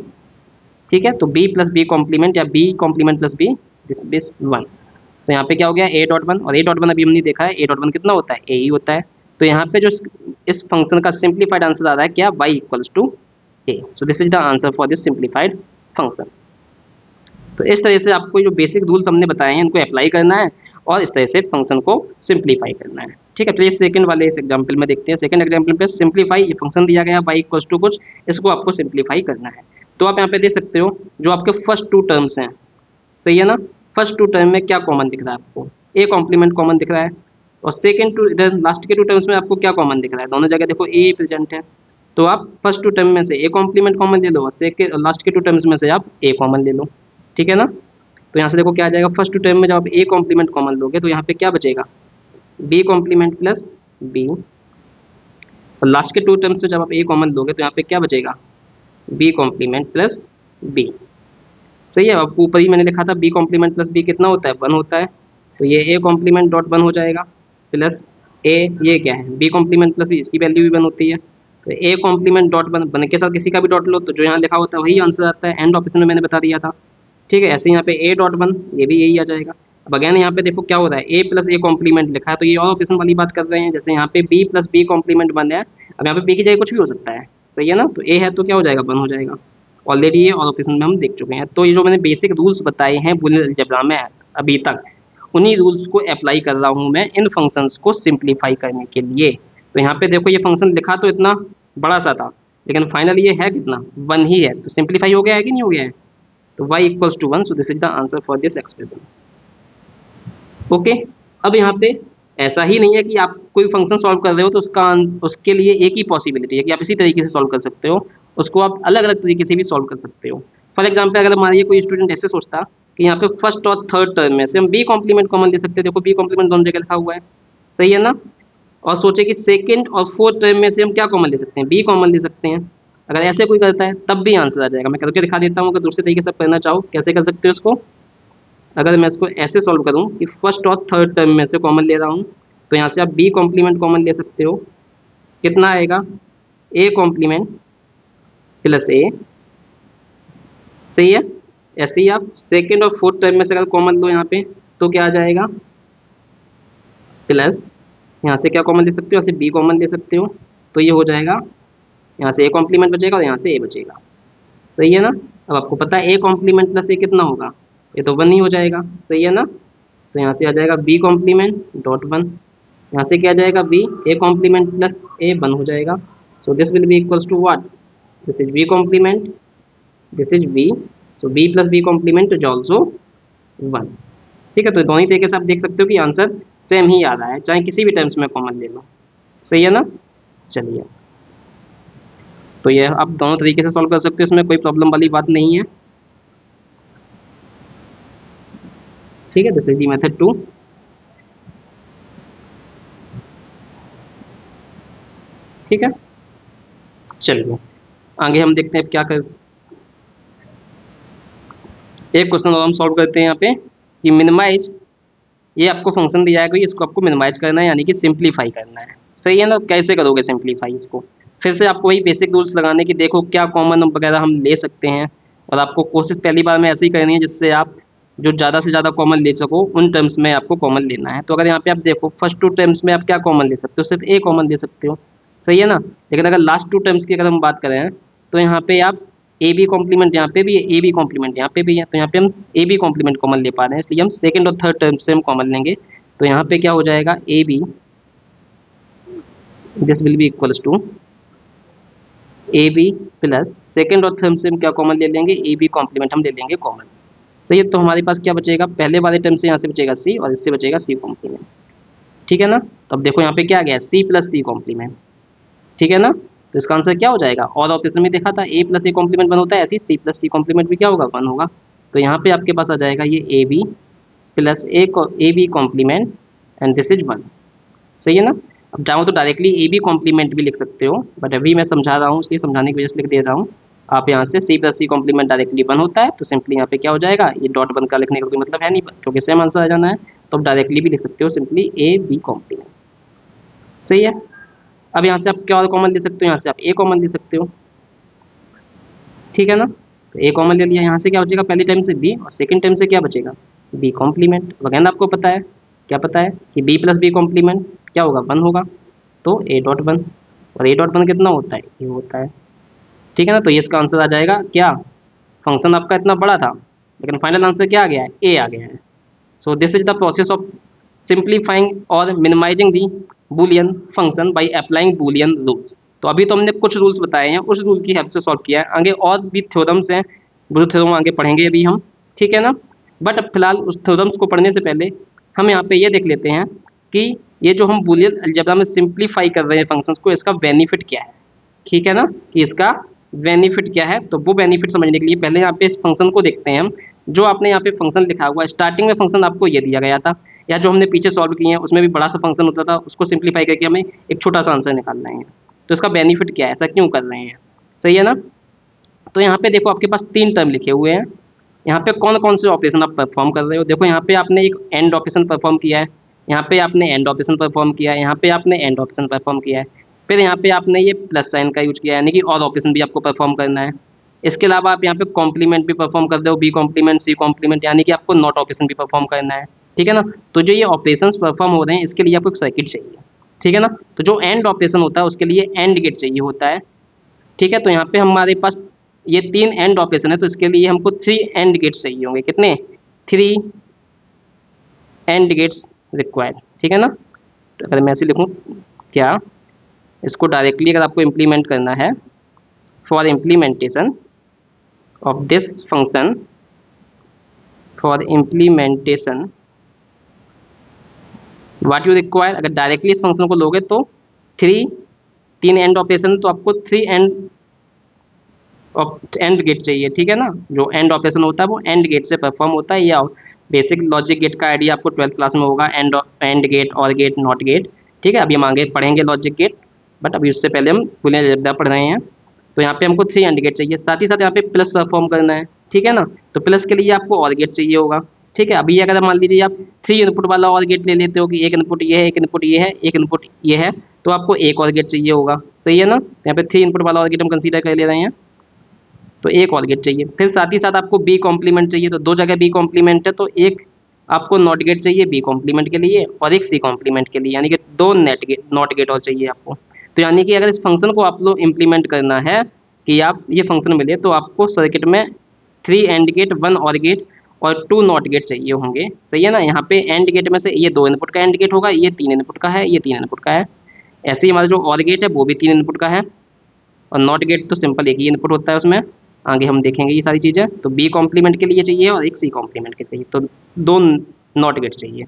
ठीक है। तो बी प्लस बी कॉम्प्लीमेंट या B complement plus B this 1, तो यहाँ पे क्या हो गया ए डॉट 1, और ए डॉट 1 अभी हमने देखा है ए डॉट 1 कितना होता है, ए ही होता है। तो यहाँ पे जो इस फंक्शन का सिंप्लीफाइड आंसर आ रहा है क्या, y equals to A, so this is the answer for this simplified function. तो इस तरह से आपको जो बेसिक रूल्स हमने बताए हैं इनको अप्लाई करना है और इस तरह से फंक्शन को सिंप्लीफाई करना है, ठीक है। तो ये सेकंड वाले इस एग्जाम्पल में देखते हैं, सेकंड एग्जाम्पल पे सिंप्लीफाई, ये फंक्शन दिया गया y इक्वल्स टू कुछ, इसको आपको सिंप्लीफाई करना है। तो आप यहाँ पे देख सकते हो जो आपके फर्स्ट 2 टर्म्स हैं, सही है ना, फर्स्ट 2 टर्म में क्या कॉमन दिख रहा है आपको, ए कॉम्प्लीमेंट कॉमन दिख रहा है, और सेकंड टू इधर लास्ट के 2 टर्म्स में आपको क्या कॉमन दिख रहा है, दोनों जगह देखो ए प्रेजेंट है, तो आप फर्स्ट 2 टर्म में से ए कॉम्प्लीमेंट कॉमन ले लो और सेकंड लास्ट के 2 टर्म्स में से आप ए कॉमन ले लो, ठीक है ना। तो यहाँ से देखो क्या आ जाएगा, फर्स्ट 2 टर्म में जब आप ए कॉम्प्लीमेंट कॉमन लोगे तो यहाँ पे क्या बचेगा, बी कॉम्प्लीमेंट प्लस बी, और लास्ट के 2 टर्म्स में जब आप ए कॉमन लोगे तो यहाँ पे क्या बचेगा, बी कॉम्प्लीमेंट प्लस बी, सही है। अब ऊपर ही मैंने लिखा था बी कॉम्प्लीमेंट प्लस बी कितना होता है, 1 होता है, तो ये ए कॉम्प्लीमेंट डॉट 1 हो जाएगा प्लस ए ये क्या है बी कॉम्प्लीमेंट प्लस बी, इसकी वैल्यू भी 1 होती है। तो ए कॉम्प्लीमेंट डॉट वन के साथ किसी का भी डॉट लो तो जो यहाँ लिखा होता है वही आंसर आता है, एंड ऑप्शन में मैंने बता दिया था। ठीक है, ऐसे यहाँ पे ए डॉट वन ये भी यही आ जाएगा। अब अगेन यहाँ पे देखो क्या हो रहा है, ए प्लस ए कॉम्प्लीमेंट लिखा है तो ये और ऑप्शन वाली बात कर रहे हैं। जैसे यहाँ पे बी प्लस बी कॉम्प्लीमेंट 1 है, अब यहाँ पे बी की जगह कुछ भी हो सकता है, सही है ना। तो ए है तो क्या हो जाएगा 1 हो जाएगा। ऑलरेडी ये और ऑप्शन में हम देख चुके हैं। तो ये जो मैंने बेसिक रूल्स बताए हैं बूलियन अलजेब्रा में अभी तक, उन्हीं रूल्स को अप्लाई कर रहा हूँ मैं इन फंक्शंस को सिंप्लीफाई करने के लिए। तो यहाँ पे देखो ये फंक्शन लिखा तो इतना बड़ा सा था, लेकिन फाइनल ये है कितना 1 ही है, तो सिंप्लीफाई हो गया है कि नहीं हो गया है। तो y equals to 1, so this is the answer for this expression. Okay, अब यहाँ पे ऐसा ही नहीं है कि आप कोई फंक्शन सॉल्व कर रहे हो तो उसके लिए एक ही पॉसिबिलिटी है कि आप इसी तरीके से सॉल्व कर सकते हो, उसको आप अलग अलग तरीके से भी सॉल्व कर सकते हो। फॉर एग्जाम्पल अगर हमारे कोई स्टूडेंट ऐसे सोचता कि यहाँ पे फर्स्ट और थर्ड टर्म में से हम बी कॉम्प्लीमेंट कॉमन ले सकते हैं, देखो बी कॉम्प्लीमेंट दोनों जगह लिखा हुआ है, सही है ना। और सोचे कि सेकंड और फोर्थ टर्म में से हम क्या कॉमन ले सकते हैं, बी कॉमन ले सकते हैं। अगर ऐसे कोई करता है तब भी आंसर आ जाएगा। मैं करके दिखा देता हूँ, अगर दूसरे तरीके से करना चाहो कैसे कर सकते हो इसको। अगर मैं इसको ऐसे सॉल्व करूँ कि फर्स्ट और थर्ड टर्म में से कॉमन ले रहा हूँ, तो यहाँ से आप बी कॉम्प्लीमेंट कॉमन ले सकते हो। कितना आएगा, ए कॉम्प्लीमेंट प्लस ए, सही है। ऐसे ही आप सेकेंड और फोर्थ टर्म में से अगर कॉमन लो यहाँ पे तो क्या आ जाएगा, प्लस यहाँ से क्या कॉमन ले सकते हो, यहाँ से बी कॉमन ले सकते हो, तो ये हो जाएगा यहाँ से ए कॉम्प्लीमेंट बचेगा और यहाँ से ए बचेगा, सही है ना। अब आपको पता है ए कॉम्प्लीमेंट प्लस ए कितना होगा, ये तो 1 ही हो जाएगा, सही है ना। तो यहाँ से आ जाएगा बी कॉम्प्लीमेंट डॉट 1, यहाँ से क्या आ जाएगा B A complement plus A 1 हो जाएगा। So this will be equals to what, this is B complement, this is B, so B plus B complement is also 1। ठीक है, तो दोनों ही तरीके से आप देख सकते हो कि आंसर सेम ही आ रहा है, चाहे किसी भी टर्म्स में कॉमन ले लो, सही है ना। चलिए, तो ये आप दोनों तरीके से सॉल्व कर सकते हो, इसमें कोई प्रॉब्लम वाली बात नहीं है। ठीक है, दिस इज दी मेथड 2। ठीक है, चलिए आगे हम देखते हैं क्या कर। एक क्वेश्चन और हम सॉल्व करते हैं यहाँ पे कि मिनिमाइज, ये आपको फंक्शन दिया है कोई, इसको आपको मिनिमाइज करना है यानी कि सिंप्लीफाई करना है, सही है ना। कैसे करोगे सिंप्लीफाई इसको, फिर से आपको वही बेसिक रूल्स लगाने की, देखो क्या कॉमन वगैरह हम ले सकते हैं, और आपको कोशिश पहली बार में ऐसे ही करनी है जिससे आप जो ज़्यादा से ज़्यादा कॉमन ले सको, उन टर्म्स में आपको कॉमन लेना है। तो अगर यहाँ पे आप देखो फर्स्ट 2 टर्म्स में आप क्या कॉमन ले सकते हो, सिर्फ ए कॉमन ले सकते हो, सही है ना। लेकिन अगर लास्ट 2 टर्म्स की अगर हम बात करें तो यहाँ पे आप ए बी कॉम्प्लीमेंट यहाँ पे भी है, ए बी कॉम्प्लीमेंट यहाँ पे भी है, तो यहाँ पे हम ए बी कॉम्प्लीमेंट कॉमन ले पा रहे हैं, इसलिए हम सेकंड और थर्ड टर्म से हम कॉमन लेंगे। तो यहाँ पे क्या हो जाएगा A B, this will be equals to A B plus second और थर्ड से हम क्या कॉमन ले लेंगे, ए बी कॉम्प्लीमेंट हम ले लेंगे कॉमन, सही है। तो हमारे पास क्या बचेगा, पहले वाले टर्म से यहाँ से बचेगा सी और इससे बचेगा सी कॉम्प्लीमेंट, ठीक है ना। तो अब देखो यहाँ पे क्या आ गया, सी प्लस सी कॉम्प्लीमेंट, ठीक है ना। तो इसका आंसर क्या हो जाएगा, और ऑप्शन में देखा था ए प्लस ए कॉम्प्लीमेंट 1 होता है, ऐसे ही सी प्लस सी कॉम्प्लीमेंट भी क्या होगा 1 होगा। तो यहाँ पे आपके पास आ जाएगा ये A B plus A B complement and this is 1, सही है ना। अब चाहो तो डायरेक्टली ए बी कॉम्प्लीमेंट भी लिख सकते हो, बट अभी मैं समझा रहा हूँ इसलिए समझाने की वजह से लिख दे रहा हूँ। आप यहाँ से C plus C complement directly 1 होता है, तो सिंपली यहाँ पे क्या हो जाएगा, ये डॉट 1 का लिखने का कोई मतलब है नहीं क्योंकि सेम आंसर आ जाना है, तो आप डायरेक्टली भी लिख सकते हो सिंपली ए बी कॉम्प्लीमेंट, सही है। अब यहाँ से आप क्या और कॉमन ले सकते हो, यहाँ से आप ए कॉमन ले सकते हो, ठीक है ना। तो ए कॉमन ले लिया, यहाँ से क्या बचेगा, पहले टाइम से बी और सेकंड टाइम से क्या बचेगा, बी कॉम्प्लीमेंट। वगैरह आपको पता है, क्या पता है कि बी प्लस बी कॉम्प्लीमेंट क्या होगा 1 होगा, तो ए डॉट 1, और ए डॉट 1 कितना होता है, ये होता है, ठीक है ना। तो ये इसका आंसर आ जाएगा क्या, फंक्शन आपका इतना बड़ा था लेकिन फाइनल आंसर क्या आ गया है, ए आ गया है। So this is the process of simplifying और minimizing the Boolean function by applying Boolean rules. तो अभी तो हमने कुछ रूल्स बताए हैं, उस रूल की हेल्प से सॉल्व किया है, आगे और भी थ्योरम्स हैं, वो थ्योरम आगे पढ़ेंगे अभी हम, ठीक है ना। बट अब फिलहाल उस थ्योरम्स को पढ़ने से पहले हम यहाँ पे ये देख लेते हैं कि ये जो हम बूलियन अलजेब्रा में सिंप्लीफाई कर रहे हैं फंक्शंस को, इसका बेनिफिट क्या है, ठीक है ना, कि इसका बेनिफिट क्या है। तो वो बेनिफिट समझने के लिए पहले यहाँ पे इस फंक्शन को देखते हैं हम। जो आपने यहाँ पे फंक्शन लिखा हुआ है, स्टार्टिंग में फंक्शन आपको ये दिया गया था, या जो हमने पीछे सॉल्व किए हैं उसमें भी बड़ा सा फंक्शन होता था, उसको सिंप्लीफाई करके हमें एक छोटा सा आंसर निकालना है। तो इसका बेनिफिट क्या है, ऐसा क्यों कर रहे हैं, सही है ना। तो यहाँ पे देखो आपके पास 3 टर्म लिखे हुए हैं, यहाँ पे कौन कौन से ऑपरेशन आप परफॉर्म कर रहे हो। देखो यहाँ पे आपने एक एंड ऑपरेशन परफॉर्म किया है, यहाँ पे आपने एंड ऑपरेशन परफॉर्म किया है, यहाँ पे आपने एंड ऑपरेशन परफॉर्म किया है, फिर यहाँ पे आपने ये प्लस साइन का यूज किया है, यानी कि और ऑपरेशन भी आपको परफॉर्म करना है। इसके अलावा आप यहाँ पे कॉम्प्लीमेंट भी परफॉर्म कर रहे हो, बी कॉम्प्लीमेंट सी कॉम्प्लीमेंट, यानी कि आपको नॉट ऑपरेशन भी परफॉर्म करना है। ठीक है ना। तो जो ये ऑपरेशंस परफॉर्म हो रहे हैं इसके लिए आपको एक सर्किट चाहिए। ठीक है ना। तो जो एंड ऑपरेशन होता है उसके लिए एंड गेट चाहिए होता है। ठीक है। तो यहाँ पे हमारे पास ये 3 एंड ऑपरेशन है, तो इसके लिए हमको 3 एंड गेट्स चाहिए होंगे। कितने? 3 एंड गेट्स रिक्वायर्ड। ठीक है ना। तो अगर मैं ऐसे लिखूँ क्या, इसको डायरेक्टली अगर आपको इम्प्लीमेंट करना है, for implementation of this function, for implementation what you require, अगर डायरेक्टली इस फंक्शन को लोगे तो 3 एंड ऑपरेशन, तो आपको 3 एंड गेट चाहिए। ठीक है ना। जो एंड ऑपरेशन होता है वो एंड गेट से परफॉर्म होता है। या बेसिक लॉजिक गेट का आइडिया आपको 12th क्लास में होगा, एंड गेट, और गेट, नॉट गेट। ठीक है। अभी हम आगे पढ़ेंगे लॉजिक गेट, बट अभी उससे पहले हम बुलियन अलजेब्रा पढ़ रहे हैं। तो यहाँ पे हमको 3 एंड गेट चाहिए, साथ ही साथ यहाँ पे प्लस परफॉर्म करना है। ठीक है ना। तो प्लस के लिए आपको और गेट चाहिए होगा। ठीक है। अभी अगर मान लीजिए आप 3 इनपुट वाला और गेट ले लेते हो कि एक इनपुट ये है, एक इनपुट ये है, एक इनपुट ये है, तो आपको एक और गेट चाहिए होगा। सही है ना। तो यहाँ पे 3 इनपुट वाला और गेट हम कंसीडर कर ले रहे हैं, तो एक और गेट चाहिए। फिर साथ ही साथ आपको बी कॉम्प्लीमेंट चाहिए, तो 2 जगह बी कॉम्प्लीमेंट है, तो एक आपको नॉट गेट चाहिए बी कॉम्प्लीमेंट के लिए और एक सी कॉम्प्लीमेंट के लिए, यानी कि 2 नॉट गेट और चाहिए आपको। तो यानी कि अगर इस फंक्शन को आप लोग इम्प्लीमेंट करना है कि आप ये फंक्शन मिले, तो आपको सर्किट में 3 एंड गेट, 1 और गेट और 2 नॉट गेट चाहिए होंगे। सही है ना। यहाँ पे एंड गेट में से ये 2 इनपुट का एंड गेट होगा, ये 3 इनपुट का है, ये 3 इनपुट का है। ऐसे ही हमारा जो और गेट है वो भी 3 इनपुट का है, और नॉट गेट तो सिंपल एक ही इनपुट होता है उसमें। आगे हम देखेंगे ये सारी चीज़ें। तो बी कॉम्प्लीमेंट के लिए चाहिए और एक सी कॉम्प्लीमेंट के चाहिए, तो 2 नॉट गेट चाहिए।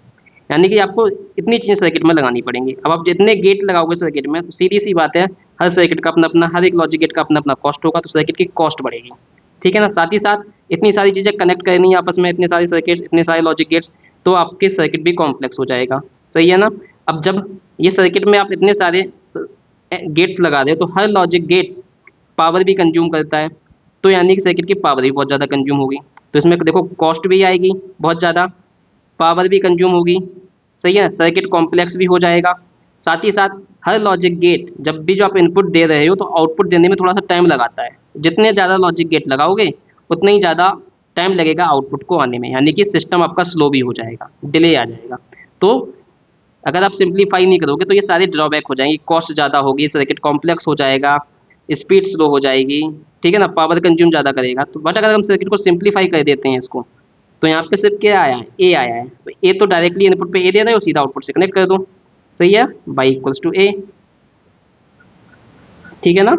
यानी कि आपको इतनी चीज़ें सर्किट में लगानी पड़ेंगी। अब आप जितने गेट लगाओगे सर्किट में, तो सीधी सी बात है, हर सर्किट का अपना अपना, हर एक लॉजिक गेट का अपना अपना कॉस्ट होगा, तो सर्किट की कॉस्ट बढ़ेगी। ठीक है ना। साथ ही साथ इतनी सारी चीज़ें कनेक्ट करनी है आपस में, इतने सारे सर्किट, इतने सारे लॉजिक गेट्स, तो आपके सर्किट भी कॉम्प्लेक्स हो जाएगा। सही है ना। अब जब ये सर्किट में आप इतने सारे गेट लगा रहे हो, तो हर लॉजिक गेट पावर भी कंज्यूम करता है, तो यानी कि सर्किट की पावर भी बहुत ज़्यादा कंज्यूम होगी। तो इसमें देखो कॉस्ट भी आएगी बहुत ज़्यादा, पावर भी कंज्यूम होगी। सही है। सर्किट कॉम्प्लेक्स भी हो जाएगा। साथ ही साथ हर लॉजिक गेट जब भी जो आप इनपुट दे रहे हो, तो आउटपुट देने में थोड़ा सा टाइम लगाता है। जितने ज़्यादा लॉजिक गेट लगाओगे उतना ही ज़्यादा टाइम लगेगा आउटपुट को आने में, यानी कि सिस्टम आपका स्लो भी हो जाएगा, डिले आ जाएगा। तो अगर आप सिंप्लीफाई नहीं करोगे तो ये सारे ड्रॉबैक हो जाएंगे, कॉस्ट ज़्यादा होगी, सर्किट कॉम्प्लेक्स हो जाएगा, स्पीड स्लो हो जाएगी। ठीक है ना। पावर कंज्यूम ज़्यादा करेगा। तो बट अगर हम सर्किट को सिंप्लीफाई कर देते हैं इसको, तो यहाँ पे सिर्फ क्या आया है, ए आया है। तो ए तो डायरेक्टली इनपुट पे ए दे रहे हो, सीधा आउटपुट से कनेक्ट कर दो। सही है। बाई इक्वल्स टू ए। ठीक है ना।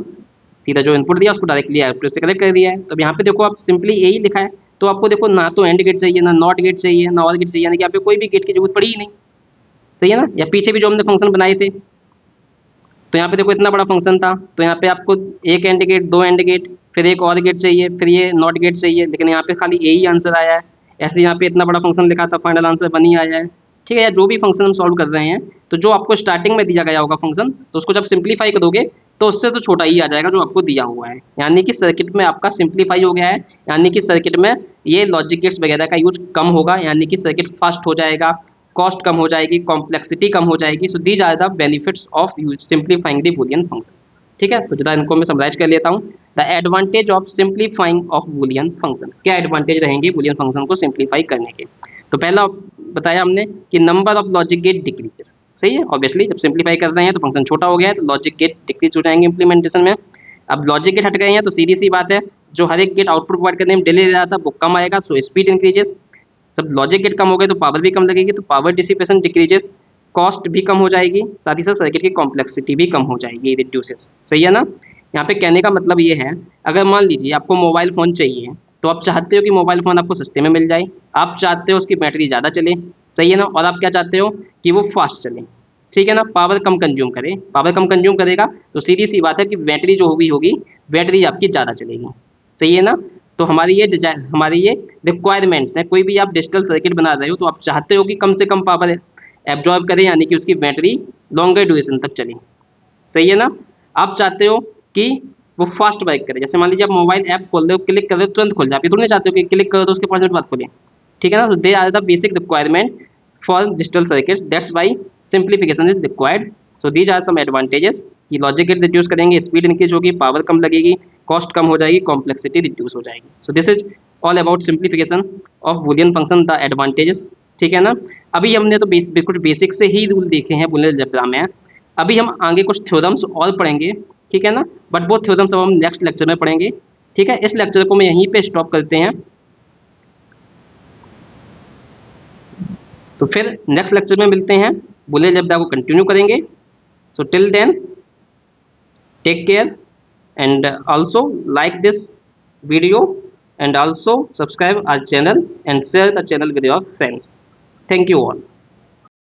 सीधा जो इनपुट दिया उसको डायरेक्टली आउटपुट से कनेक्ट कर दिया है। तो अब यहाँ पे देखो आप सिंपली ए ही लिखा है, तो आपको देखो ना तो एंड गेट चाहिए, ना नॉट गेट चाहिए, ना और गेट चाहिए, यानी कि यहाँ पे कोई भी गेट की जरूरत पड़ी ही नहीं। सही है ना। या पीछे भी जो हमने फंक्शन बनाए थे, तो यहाँ पे देखो इतना बड़ा फंक्शन था, तो यहाँ पे आपको एक एंड गेट, 2 एंड गेट, फिर एक और गेट चाहिए, फिर ये नॉट गेट चाहिए, लेकिन यहाँ पे खाली ए ही आंसर आया है। ऐसे यहाँ पे इतना बड़ा फंक्शन लिखा था, फाइनल आंसर बनी आया है। ठीक है। या जो भी फंक्शन हम सॉल्व कर रहे हैं, तो जो आपको स्टार्टिंग में दिया गया होगा फंक्शन, तो उसको जब सिंप्लीफाई करोगे तो उससे तो छोटा ही आ जाएगा जो आपको दिया हुआ है, यानी कि सर्किट में आपका सिंप्लीफाई हो गया है। यानी कि सर्किट में ये लॉजिक गेट्स वगैरह का यूज कम होगा, यानी कि सर्किट फास्ट हो जाएगा, कॉस्ट कम हो जाएगी, कॉम्प्लेक्सिटी कम हो जाएगी। So these are the benefits of simplifying the Boolean function. ठीक है। तो जरा इनको मैं समराइज कर लेता हूँ। The advantage of simplifying of Boolean function, क्या एडवांटेज रहेंगे बूलियन फंक्शन को सिंप्लीफाई करने के। तो पहला बताया हमने कि number of logic gate decrease. सही है। ऑब्वियसली जब सिंप्लीफाई कर रहे हैं तो फंक्शन छोटा हो गया है, तो लॉजिक गेट डिक्रीज हो जाएंगे इंप्लीमेंटेशन में। अब लॉजिक गेट हट गए हैं, तो सीधी सी बात है, जो हर एक गेट आउटपुट प्रोवाइड करने में डिले ले रहा था वो कम आएगा, सो स्पीड इंक्रीजेस। जब लॉजिक गेट कम हो गए तो पावर भी कम लगेगी, तो पावर डिसिपेशन डिक्रीजेस, कॉस्ट भी कम हो जाएगी, साथ ही साथ सर्किट की कॉम्प्लेक्सिटी भी कम हो जाएगी, रिड्यूसेस। सही है ना। यहाँ पे कहने का मतलब ये है, अगर मान लीजिए आपको मोबाइल फ़ोन चाहिए, तो आप चाहते हो कि मोबाइल फ़ोन आपको सस्ते में मिल जाए, आप चाहते हो उसकी बैटरी ज़्यादा चले। सही है ना। और आप क्या चाहते हो कि वो फास्ट चले। ठीक है ना। पावर कम कंज्यूम करे, पावर कम कंज्यूम करेगा तो सीधी सी बात है कि बैटरी जो होगी बैटरी आपकी ज़्यादा चलेगी। सही है ना। तो हमारी ये डिजाइन, हमारी ये रिक्वायरमेंट्स हैं। कोई भी आप डिजिटल सर्किट बना रहे हो तो आप चाहते हो कि कम से कम पावर एब्जॉर्ब करे, यानी कि उसकी बैटरी लॉन्गर ड्यूरेशन तक चले। सही है ना। आप चाहते हो कि वो फास्ट वर्क करे, जैसे मान लीजिए आप मोबाइल ऐप खोल रहे हो, क्लिक कर रहे हो तुरंत खुल जाए, आप ये थोड़ी ना चाहते हो कि क्लिक करो तो उसके 5 मिनट बाद खुले। ठीक है ना। तो they are the basic requirement for digital circuits. That's why simplification is required. So these are some advantages कि लॉजिक गेट रिड्यूस करेंगे, स्पीड इंक्रीज होगी, पावर कम लगेगी, कॉस्ट कम हो जाएगी, कॉम्प्लेक्सिटी रिड्यूस हो जाएगी. सो this is all about simplification of Boolean function, the advantages. ठीक है ना. अभी हमने तो कुछ बेसिक से ही रूल देखे हैं बूलियन अलजेब्रा में. अभी हम आगे कुछ थ्योरम्स और पढ़ेंगे. ठीक है ना. बट वो थ्योरम्स अब हम नेक्स्ट लेक्चर में पढ़ेंगे. ठीक है. इस लेक्चर को मैं यहीं पे स्टॉप करते हैं. तो फिर नेक्स्ट लेक्चर में मिलते हैं, बूलियन अलजेब्रा को कंटिन्यू करेंगे. So till then, take care, and also like this video, and also subscribe our channel and share the channel with your friends. Thank you all.